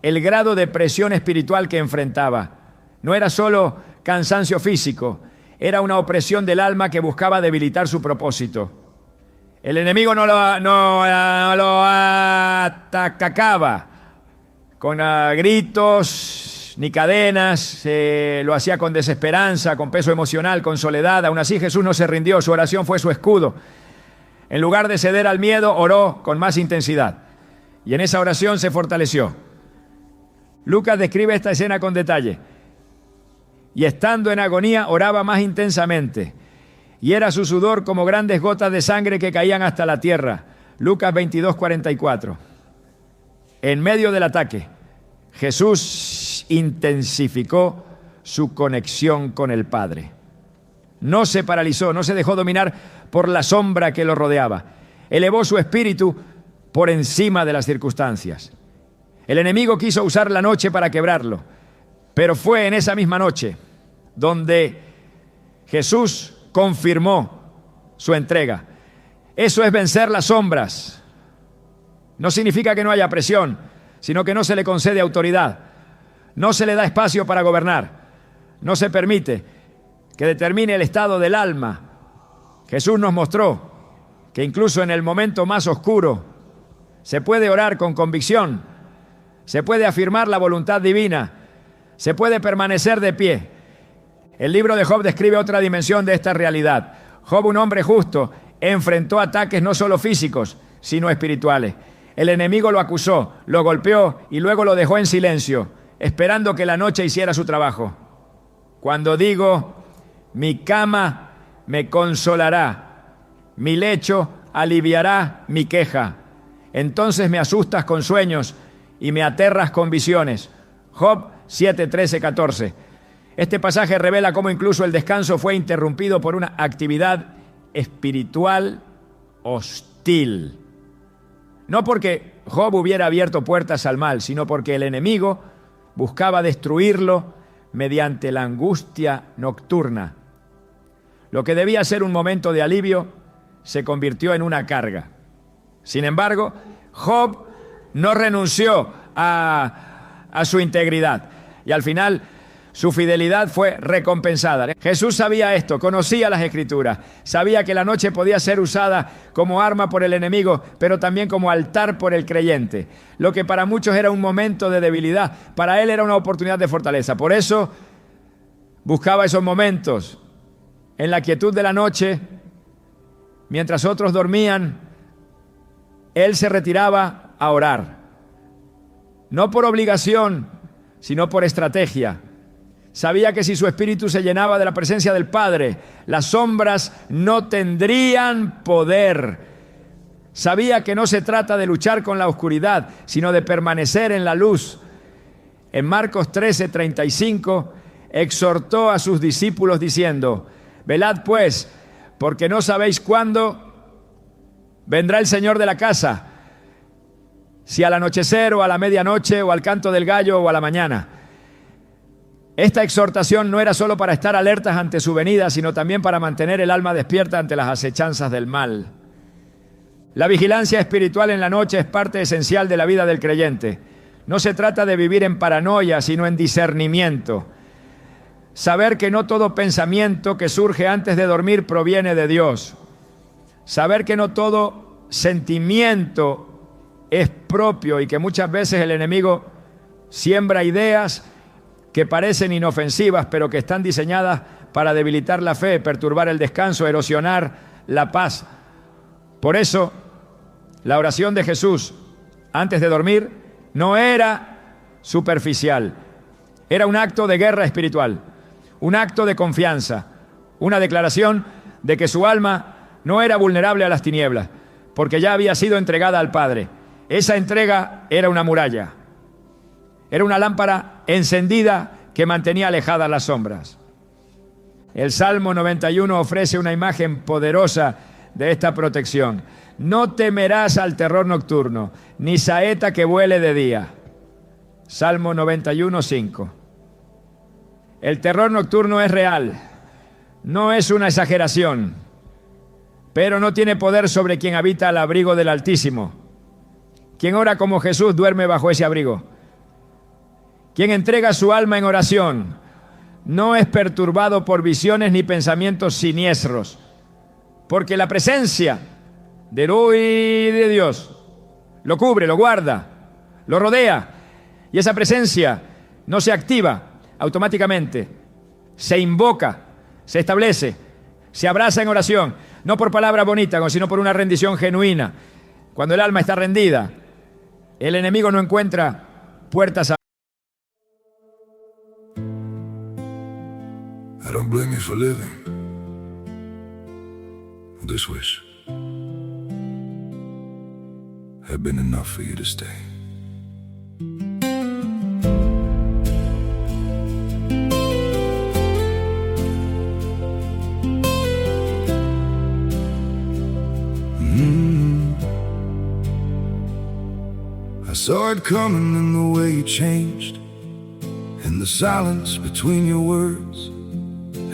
el grado de presión espiritual que enfrentaba. No era solo cansancio físico, era una opresión del alma que buscaba debilitar su propósito. El enemigo no lo atacaba con gritos ni cadenas, lo hacía con desesperanza, con peso emocional, con soledad. Aún así Jesús no se rindió, su oración fue su escudo. En lugar de ceder al miedo, oró con más intensidad. Y en esa oración se fortaleció. Lucas describe esta escena con detalle. Y estando en agonía, oraba más intensamente. Y era su sudor como grandes gotas de sangre que caían hasta la tierra. Lucas 22:44. En medio del ataque, Jesús intensificó su conexión con el Padre. No se paralizó, no se dejó dominar por la sombra que lo rodeaba. Elevó su espíritu por encima de las circunstancias. El enemigo quiso usar la noche para quebrarlo, pero fue en esa misma noche donde Jesús confirmó su entrega. Eso es vencer las sombras. No significa que no haya presión, sino que no se le concede autoridad. No se le da espacio para gobernar. No se permite que determine el estado del alma. Jesús nos mostró que incluso en el momento más oscuro se puede orar con convicción, se puede afirmar la voluntad divina, se puede permanecer de pie. El libro de Job describe otra dimensión de esta realidad. Job, un hombre justo, enfrentó ataques no solo físicos, sino espirituales. El enemigo lo acusó, lo golpeó y luego lo dejó en silencio, esperando que la noche hiciera su trabajo. Cuando digo, mi cama me consolará, mi lecho aliviará mi queja, entonces me asustas con sueños y me aterras con visiones. Job 7:13-14. Este pasaje revela cómo incluso el descanso fue interrumpido por una actividad espiritual hostil. No porque Job hubiera abierto puertas al mal, sino porque el enemigo buscaba destruirlo mediante la angustia nocturna. Lo que debía ser un momento de alivio se convirtió en una carga. Sin embargo, Job no renunció a su integridad y al final su fidelidad fue recompensada. Jesús sabía esto, conocía las Escrituras, sabía que la noche podía ser usada como arma por el enemigo, pero también como altar por el creyente. Lo que para muchos era un momento de debilidad, para él era una oportunidad de fortaleza. Por eso buscaba esos momentos en la quietud de la noche, mientras otros dormían, él se retiraba a orar. No por obligación, sino por estrategia. Sabía que si su espíritu se llenaba de la presencia del Padre, las sombras no tendrían poder. Sabía que no se trata de luchar con la oscuridad, sino de permanecer en la luz. En Marcos 13:35, exhortó a sus discípulos diciendo: velad pues, porque no sabéis cuándo vendrá el Señor de la casa, si al anochecer o a la medianoche o al canto del gallo o a la mañana. Esta exhortación no era solo para estar alertas ante su venida, sino también para mantener el alma despierta ante las acechanzas del mal. La vigilancia espiritual en la noche es parte esencial de la vida del creyente. No se trata de vivir en paranoia, sino en discernimiento. Saber que no todo pensamiento que surge antes de dormir proviene de Dios. Saber que no todo sentimiento es propio y que muchas veces el enemigo siembra ideas que parecen inofensivas, pero que están diseñadas para debilitar la fe, perturbar el descanso, erosionar la paz. Por eso, la oración de Jesús antes de dormir no era superficial, era un acto de guerra espiritual, un acto de confianza, una declaración de que su alma no era vulnerable a las tinieblas, porque ya había sido entregada al Padre. Esa entrega era una muralla, era una lámpara encendida que mantenía alejadas las sombras. El Salmo 91 ofrece una imagen poderosa de esta protección. No temerás al terror nocturno, ni saeta que vuele de día. Salmo 91:5. El terror nocturno es real, no es una exageración, pero no tiene poder sobre quien habita al abrigo del Altísimo. Quien ora como Jesús duerme bajo ese abrigo. Quien entrega su alma en oración no es perturbado por visiones ni pensamientos siniestros, porque la presencia del hoy de Dios lo cubre, lo guarda, lo rodea, y esa presencia no se activa automáticamente, se invoca, se establece, Se abraza en oración, no por palabras bonitas, sino por una rendición genuina. Cuando el alma está rendida, el enemigo no encuentra puertas abiertas. I don't blame you for living this wish had been enough for you to stay. I saw it coming in the way you changed, in the silence between your words.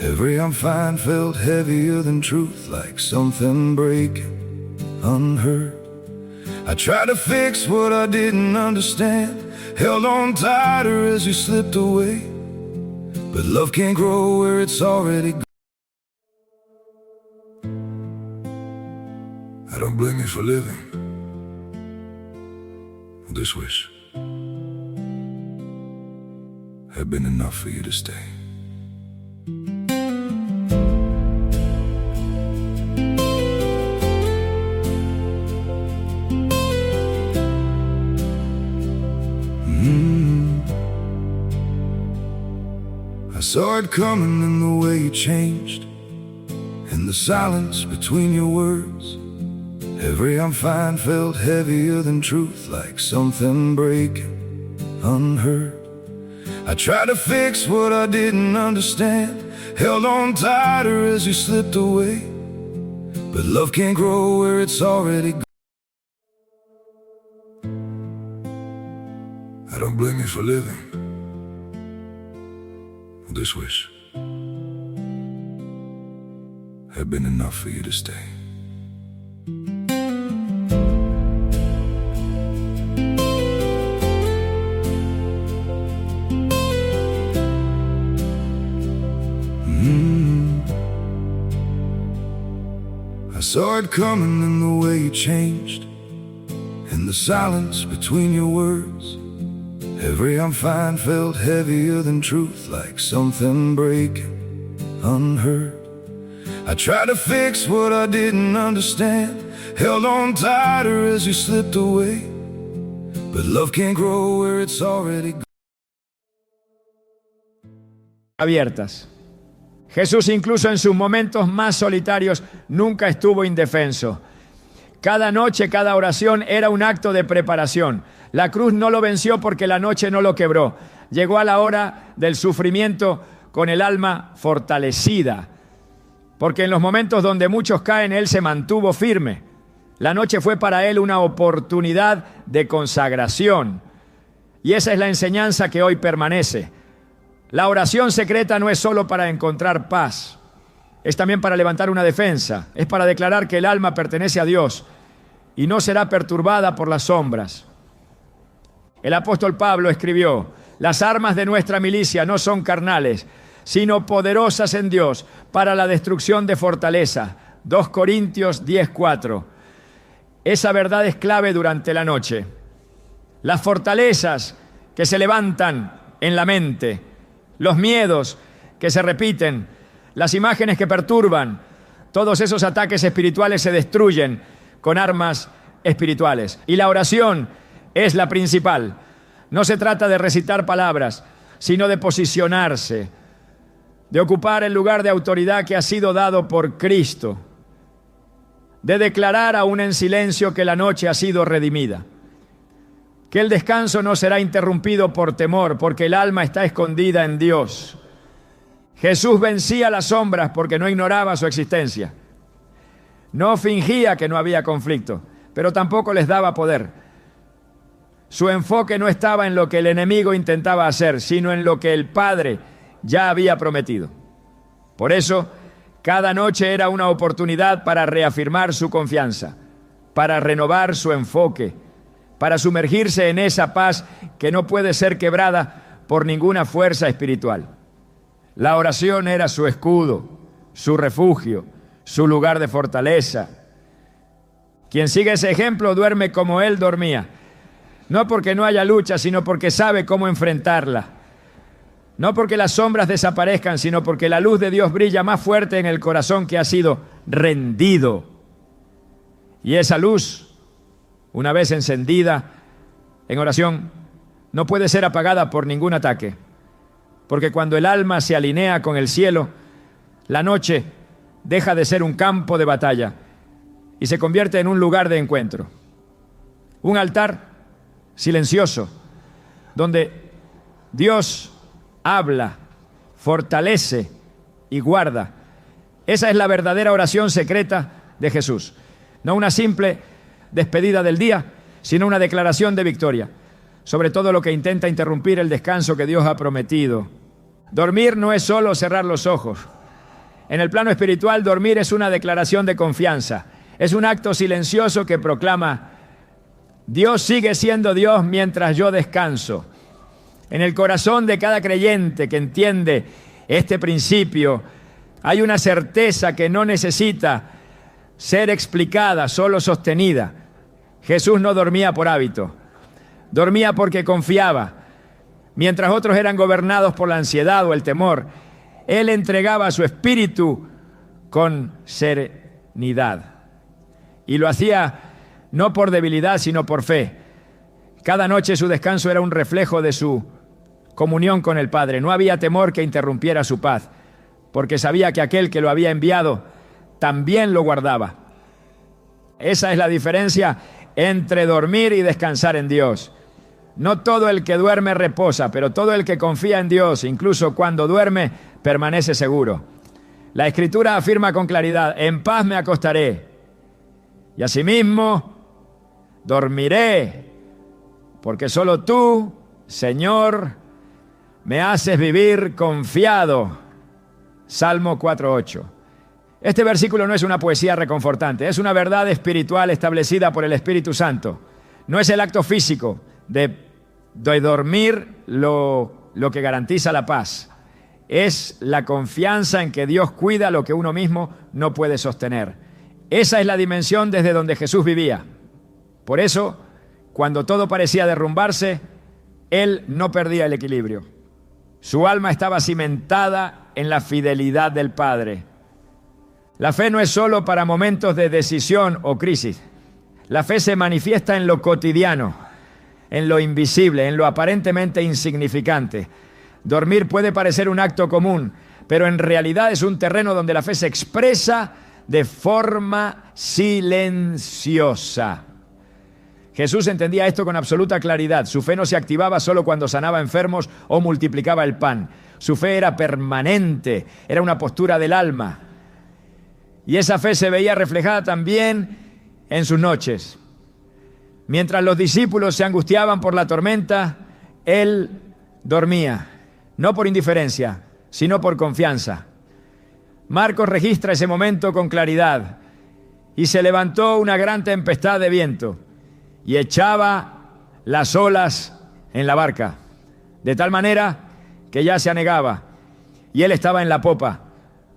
Every I'm fine felt heavier than truth, like something breaking unheard. I tried to fix what I didn't understand, held on tighter as you slipped away. But love can't grow where it's already gone. I don't blame you for living this wish had been enough for you to stay. I saw it coming in the way you changed, in the silence between your words. Every I'm fine felt heavier than truth, like something breaking unheard. I tried to fix what I didn't understand, held on tighter as you slipped away. But love can't grow where it's already gone. I don't blame you for living this wish had been enough for you to stay. I saw it coming in the way you changed, in the silence between your words. Every I'm fine felt heavier than truth, like something breaking unheard. I tried to fix what I didn't understand, held on tighter as you slipped away. But love can't grow where it's already gone. Abiertas. Jesús, incluso en sus momentos más solitarios, nunca estuvo indefenso. Cada noche, cada oración era un acto de preparación. La cruz no lo venció porque la noche no lo quebró. Llegó a la hora del sufrimiento con el alma fortalecida. Porque en los momentos donde muchos caen, Él se mantuvo firme. La noche fue para Él una oportunidad de consagración. Y esa es la enseñanza que hoy permanece. La oración secreta no es solo para encontrar paz. Es también para levantar una defensa. Es para declarar que el alma pertenece a Dios y no será perturbada por las sombras. El apóstol Pablo escribió: las armas de nuestra milicia no son carnales, sino poderosas en Dios para la destrucción de fortaleza. 2 Corintios 10:4. Esa verdad es clave durante la noche. Las fortalezas que se levantan en la mente, los miedos que se repiten, las imágenes que perturban, todos esos ataques espirituales se destruyen con armas espirituales. Y la oración es la principal. No se trata de recitar palabras, sino de posicionarse, de ocupar el lugar de autoridad que ha sido dado por Cristo, de declarar aún en silencio que la noche ha sido redimida, que el descanso no será interrumpido por temor, porque el alma está escondida en Dios. Jesús vencía las sombras porque no ignoraba su existencia. No fingía que no había conflicto, pero tampoco les daba poder. Su enfoque no estaba en lo que el enemigo intentaba hacer, sino en lo que el Padre ya había prometido. Por eso, cada noche era una oportunidad para reafirmar su confianza, para renovar su enfoque, para sumergirse en esa paz que no puede ser quebrada por ninguna fuerza espiritual. La oración era su escudo, su refugio, su lugar de fortaleza. Quien sigue ese ejemplo duerme como él dormía, no porque no haya lucha, sino porque sabe cómo enfrentarla. No porque las sombras desaparezcan, sino porque la luz de Dios brilla más fuerte en el corazón que ha sido rendido. Y esa luz, una vez encendida en oración, no puede ser apagada por ningún ataque. Porque cuando el alma se alinea con el cielo, la noche deja de ser un campo de batalla y se convierte en un lugar de encuentro. Un altar silencioso, donde Dios habla, fortalece y guarda. Esa es la verdadera oración secreta de Jesús. No una simple despedida del día, sino una declaración de victoria sobre todo lo que intenta interrumpir el descanso que Dios ha prometido. Dormir no es solo cerrar los ojos. En el plano espiritual, dormir es una declaración de confianza. Es un acto silencioso que proclama: Dios sigue siendo Dios mientras yo descanso. En el corazón de cada creyente que entiende este principio, hay una certeza que no necesita ser explicada, solo sostenida. Jesús no dormía por hábito, dormía porque confiaba. Mientras otros eran gobernados por la ansiedad o el temor, Él entregaba su espíritu con serenidad. Y lo hacía no por debilidad, sino por fe. Cada noche su descanso era un reflejo de su comunión con el Padre. No había temor que interrumpiera su paz, porque sabía que aquel que lo había enviado también lo guardaba. Esa es la diferencia entre dormir y descansar en Dios. No todo el que duerme reposa, pero todo el que confía en Dios, incluso cuando duerme, permanece seguro. La Escritura afirma con claridad: en paz me acostaré y asimismo dormiré, porque solo tú, Señor, me haces vivir confiado. Salmo 4:8. Este versículo no es una poesía reconfortante, es una verdad espiritual establecida por el Espíritu Santo. No es el acto físico de dormir lo que garantiza la paz. Es la confianza en que Dios cuida lo que uno mismo no puede sostener. Esa es la dimensión desde donde Jesús vivía. Por eso, cuando todo parecía derrumbarse, Él no perdía el equilibrio. Su alma estaba cimentada en la fidelidad del Padre. La fe no es solo para momentos de decisión o crisis. La fe se manifiesta en lo cotidiano, en lo invisible, en lo aparentemente insignificante. Dormir puede parecer un acto común, pero en realidad es un terreno donde la fe se expresa de forma silenciosa. Jesús entendía esto con absoluta claridad. Su fe no se activaba solo cuando sanaba enfermos o multiplicaba el pan. Su fe era permanente, era una postura del alma. Y esa fe se veía reflejada también en sus noches. Mientras los discípulos se angustiaban por la tormenta, Él dormía, no por indiferencia, sino por confianza. Marcos registra ese momento con claridad. Y se levantó una gran tempestad de viento y echaba las olas en la barca, de tal manera que ya se anegaba, y Él estaba en la popa,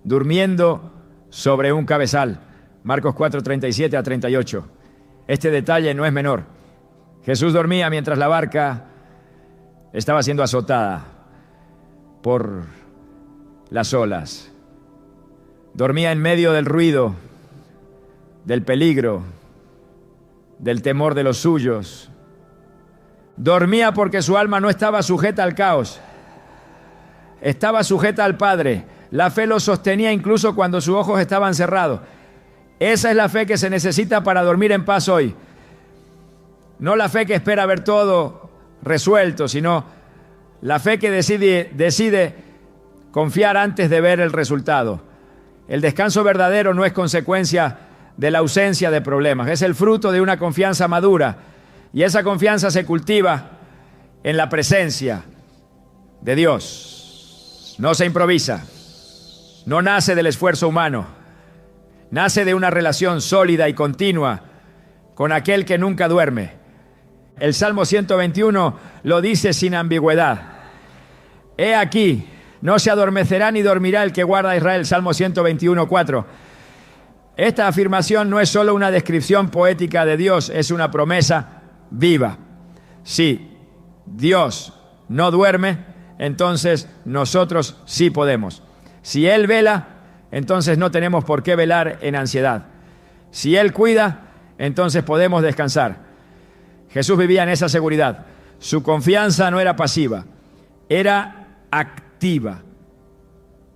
durmiendo sobre un cabezal. Marcos 4:37-38. Este detalle no es menor. Jesús dormía mientras la barca estaba siendo azotada por las olas. Dormía en medio del ruido, del peligro, del temor de los suyos. Dormía porque su alma no estaba sujeta al caos, estaba sujeta al Padre. La fe lo sostenía incluso cuando sus ojos estaban cerrados. Esa es la fe que se necesita para dormir en paz hoy. No la fe que espera ver todo resuelto, sino la fe que decide confiar antes de ver el resultado. El descanso verdadero no es consecuencia de la ausencia de problemas, es el fruto de una confianza madura. Y esa confianza se cultiva en la presencia de Dios. No se improvisa. No nace del esfuerzo humano, nace de una relación sólida y continua con aquel que nunca duerme. El Salmo 121 lo dice sin ambigüedad. He aquí, no se adormecerá ni dormirá el que guarda a Israel. Salmo 121:4. Esta afirmación no es solo una descripción poética de Dios, es una promesa viva. Si Dios no duerme, entonces nosotros sí podemos. Si Él vela, entonces no tenemos por qué velar en ansiedad. Si Él cuida, entonces podemos descansar. Jesús vivía en esa seguridad. Su confianza no era pasiva, era activa.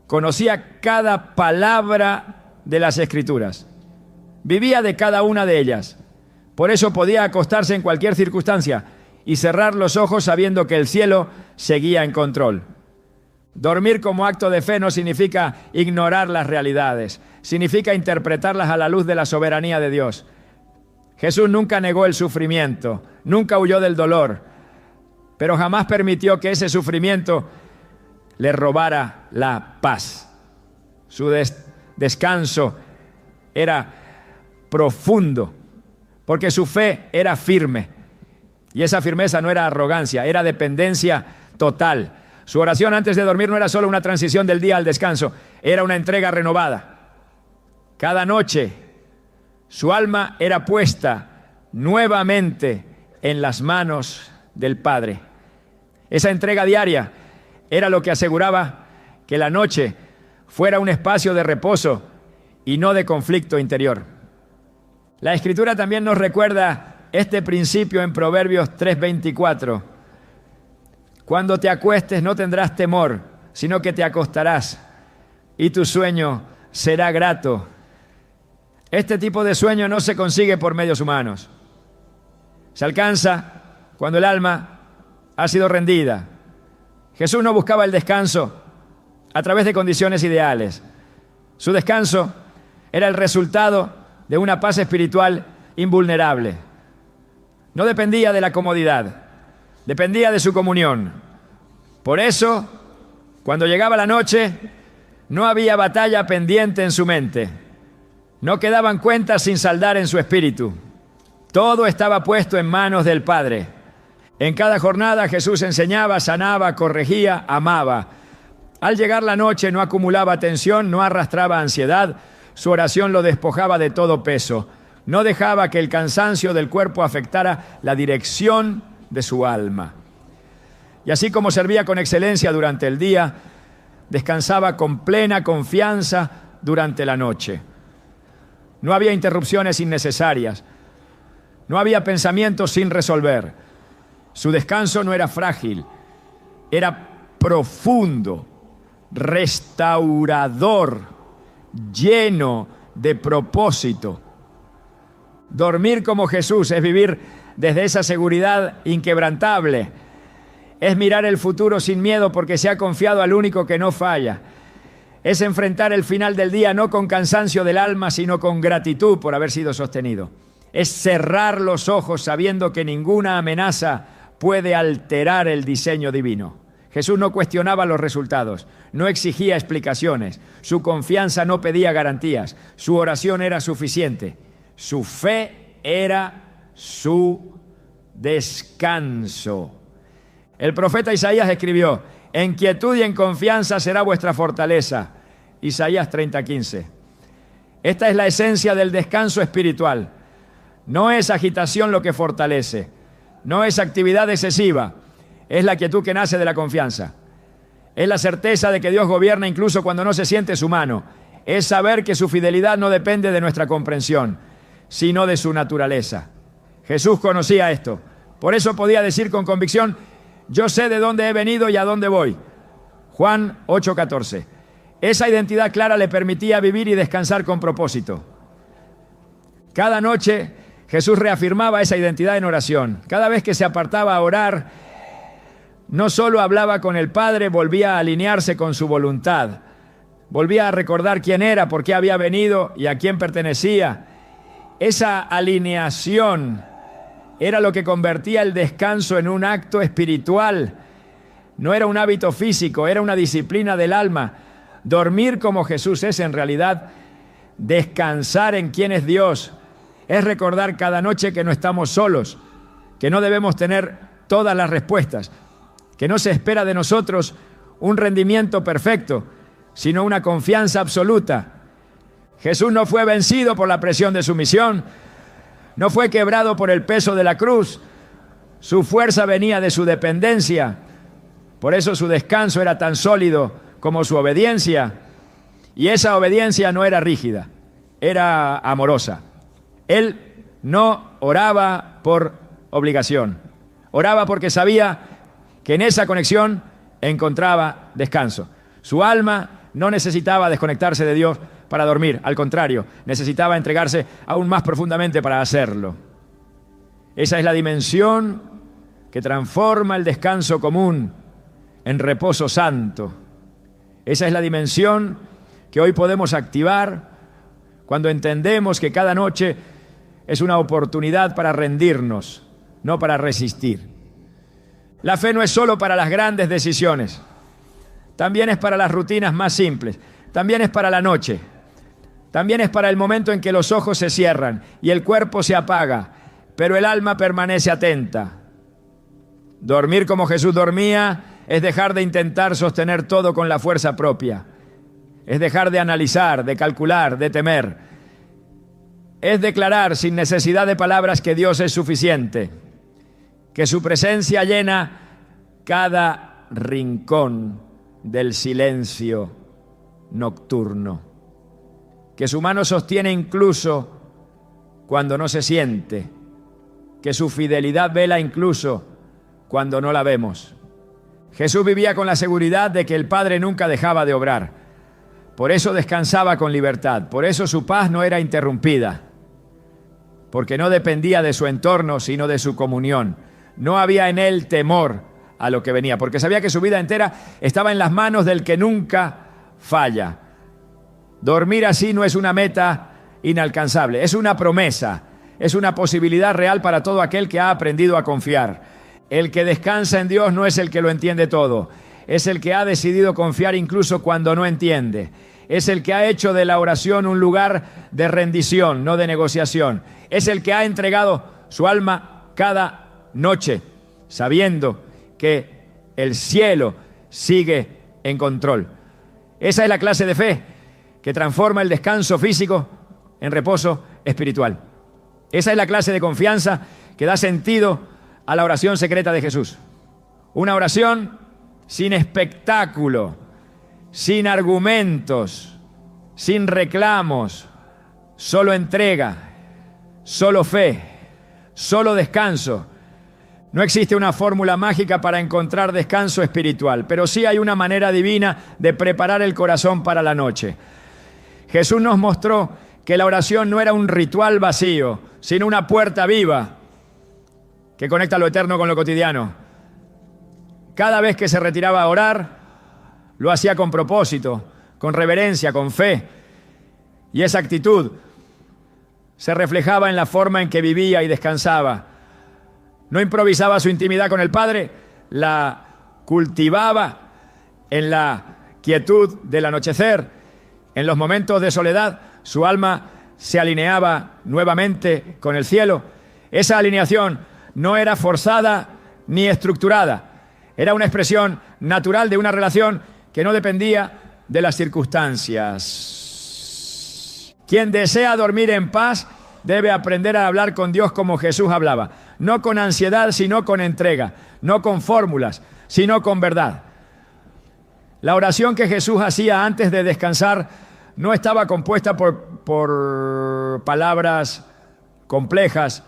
Conocía cada palabra de las Escrituras. Vivía de cada una de ellas. Por eso podía acostarse en cualquier circunstancia y cerrar los ojos sabiendo que el cielo seguía en control. Dormir como acto de fe no significa ignorar las realidades, significa interpretarlas a la luz de la soberanía de Dios. Jesús nunca negó el sufrimiento, nunca huyó del dolor, pero jamás permitió que ese sufrimiento le robara la paz. Su descanso era profundo, porque su fe era firme. Y esa firmeza no era arrogancia, era dependencia total. Su oración antes de dormir no era solo una transición del día al descanso, era una entrega renovada. Cada noche su alma era puesta nuevamente en las manos del Padre. Esa entrega diaria era lo que aseguraba que la noche fuera un espacio de reposo y no de conflicto interior. La Escritura también nos recuerda este principio en Proverbios 3:24. Cuando te acuestes no tendrás temor, sino que te acostarás y tu sueño será grato. Este tipo de sueño no se consigue por medios humanos. Se alcanza cuando el alma ha sido rendida. Jesús no buscaba el descanso a través de condiciones ideales. Su descanso era el resultado de una paz espiritual invulnerable. No dependía de la comodidad, dependía de su comunión. Por eso, cuando llegaba la noche, no había batalla pendiente en su mente. No quedaban cuentas sin saldar en su espíritu. Todo estaba puesto en manos del Padre. En cada jornada Jesús enseñaba, sanaba, corregía, amaba. Al llegar la noche no acumulaba tensión, no arrastraba ansiedad. Su oración lo despojaba de todo peso. No dejaba que el cansancio del cuerpo afectara la dirección de su alma. Y así como servía con excelencia durante el día, descansaba con plena confianza durante la noche. No había interrupciones innecesarias. No había pensamientos sin resolver. Su descanso no era frágil, era profundo, restaurador, lleno de propósito. Dormir como Jesús es vivir desde esa seguridad inquebrantable. Es mirar el futuro sin miedo porque se ha confiado al único que no falla. Es enfrentar el final del día no con cansancio del alma, sino con gratitud por haber sido sostenido. Es cerrar los ojos sabiendo que ninguna amenaza puede alterar el diseño divino. Jesús no cuestionaba los resultados, no exigía explicaciones, su confianza no pedía garantías, su oración era suficiente, su fe era su descanso. El profeta Isaías escribió: en quietud y en confianza será vuestra fortaleza. Isaías 30:15. Esta es la esencia del descanso espiritual. No es agitación lo que fortalece, no es actividad excesiva, es la quietud que nace de la confianza. Es la certeza de que Dios gobierna incluso cuando no se siente su mano. Es saber que su fidelidad no depende de nuestra comprensión, sino de su naturaleza. Jesús conocía esto. Por eso podía decir con convicción: yo sé de dónde he venido y a dónde voy. Juan 8:14. Esa identidad clara le permitía vivir y descansar con propósito. Cada noche Jesús reafirmaba esa identidad en oración. Cada vez que se apartaba a orar, no solo hablaba con el Padre, volvía a alinearse con su voluntad. Volvía a recordar quién era, por qué había venido y a quién pertenecía. Esa alineación era lo que convertía el descanso en un acto espiritual. No era un hábito físico, era una disciplina del alma. Dormir como Jesús es en realidad descansar en quién es Dios. Es recordar cada noche que no estamos solos, que no debemos tener todas las respuestas, que no se espera de nosotros un rendimiento perfecto, sino una confianza absoluta. Jesús no fue vencido por la presión de su misión, no fue quebrado por el peso de la cruz. Su fuerza venía de su dependencia. Por eso su descanso era tan sólido como su obediencia. Y esa obediencia no era rígida, era amorosa. Él no oraba por obligación. Oraba porque sabía que en esa conexión encontraba descanso. Su alma no necesitaba desconectarse de Dios para dormir. Al contrario, necesitaba entregarse aún más profundamente para hacerlo. Esa es la dimensión que transforma el descanso común en reposo santo. Esa es la dimensión que hoy podemos activar cuando entendemos que cada noche es una oportunidad para rendirnos, no para resistir. La fe no es solo para las grandes decisiones, también es para las rutinas más simples, también es para la noche, también es para el momento en que los ojos se cierran y el cuerpo se apaga, pero el alma permanece atenta. Dormir como Jesús dormía es dejar de intentar sostener todo con la fuerza propia, es dejar de analizar, de calcular, de temer, es declarar sin necesidad de palabras que Dios es suficiente, que su presencia llena cada rincón del silencio nocturno, que su mano sostiene incluso cuando no se siente, que su fidelidad vela incluso cuando no la vemos. Jesús vivía con la seguridad de que el Padre nunca dejaba de obrar. Por eso descansaba con libertad, por eso su paz no era interrumpida, porque no dependía de su entorno, sino de su comunión. No había en él temor a lo que venía, porque sabía que su vida entera estaba en las manos del que nunca falla. Dormir así no es una meta inalcanzable, es una promesa, es una posibilidad real para todo aquel que ha aprendido a confiar. El que descansa en Dios no es el que lo entiende todo, es el que ha decidido confiar incluso cuando no entiende. Es el que ha hecho de la oración un lugar de rendición, no de negociación. Es el que ha entregado su alma cada noche, sabiendo que el cielo sigue en control. Esa es la clase de fe que transforma el descanso físico en reposo espiritual. Esa es la clase de confianza que da sentido a la oración secreta de Jesús. Una oración sin espectáculo, sin argumentos, sin reclamos, solo entrega, solo fe, solo descanso. No existe una fórmula mágica para encontrar descanso espiritual, pero sí hay una manera divina de preparar el corazón para la noche. Jesús nos mostró que la oración no era un ritual vacío, sino una puerta viva que conecta lo eterno con lo cotidiano. Cada vez que se retiraba a orar, lo hacía con propósito, con reverencia, con fe. Y esa actitud se reflejaba en la forma en que vivía y descansaba. No improvisaba su intimidad con el Padre, la cultivaba en la quietud del anochecer. En los momentos de soledad, su alma se alineaba nuevamente con el cielo. Esa alineación no era forzada ni estructurada. Era una expresión natural de una relación que no dependía de las circunstancias. Quien desea dormir en paz debe aprender a hablar con Dios como Jesús hablaba. No con ansiedad, sino con entrega. No con fórmulas, sino con verdad. La oración que Jesús hacía antes de descansar no estaba compuesta por palabras complejas,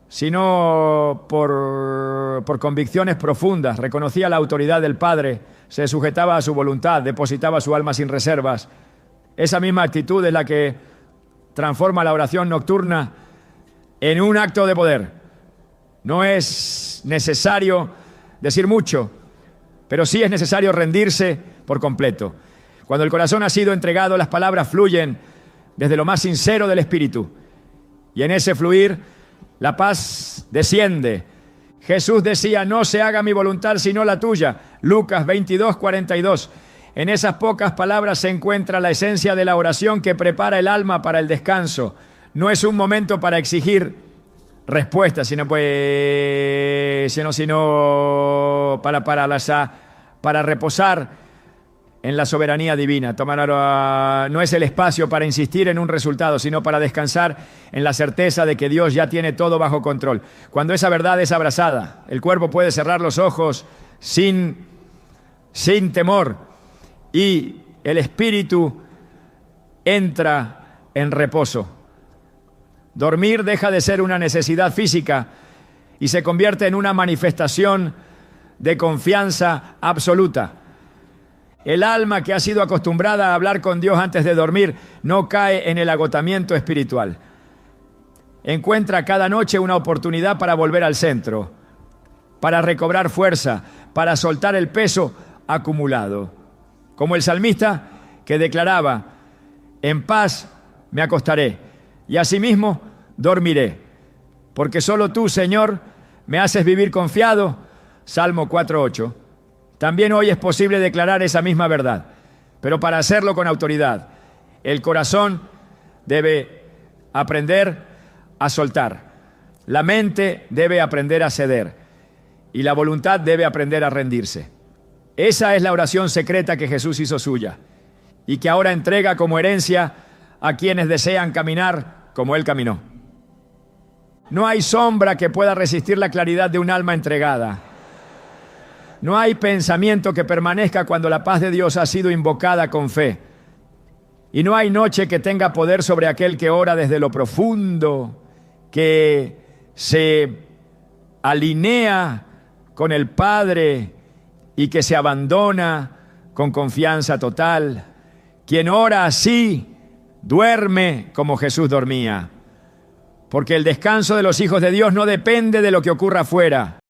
sino por convicciones profundas. Reconocía la autoridad del Padre, se sujetaba a su voluntad, depositaba su alma sin reservas. Esa misma actitud es la que transforma la oración nocturna en un acto de poder. No es necesario decir mucho, pero sí es necesario rendirse por completo. Cuando el corazón ha sido entregado, las palabras fluyen desde lo más sincero del espíritu. Y en ese fluir, la paz desciende. Jesús decía, no se haga mi voluntad sino la tuya. Lucas 22:42. En esas pocas palabras se encuentra la esencia de la oración que prepara el alma para el descanso. No es un momento para exigir respuestas, sino para reposar en la soberanía divina. No es el espacio para insistir en un resultado, sino para descansar en la certeza de que Dios ya tiene todo bajo control. Cuando esa verdad es abrazada, el cuerpo puede cerrar los ojos sin sin temor, y el espíritu entra en reposo. Dormir deja de ser una necesidad física y se convierte en una manifestación de confianza absoluta. El alma que ha sido acostumbrada a hablar con Dios antes de dormir no cae en el agotamiento espiritual. Encuentra cada noche una oportunidad para volver al centro, para recobrar fuerza, para soltar el peso acumulado. Como el salmista que declaraba: en paz me acostaré y asimismo dormiré, porque solo tú, Señor, me haces vivir confiado. Salmo 4:8. También hoy es posible declarar esa misma verdad, pero para hacerlo con autoridad, el corazón debe aprender a soltar, la mente debe aprender a ceder y la voluntad debe aprender a rendirse. Esa es la oración secreta que Jesús hizo suya y que ahora entrega como herencia a quienes desean caminar como Él caminó. No hay sombra que pueda resistir la claridad de un alma entregada. No hay pensamiento que permanezca cuando la paz de Dios ha sido invocada con fe. Y no hay noche que tenga poder sobre aquel que ora desde lo profundo, que se alinea con el Padre y que se abandona con confianza total. Quien ora así, duerme como Jesús dormía. Porque el descanso de los hijos de Dios no depende de lo que ocurra afuera.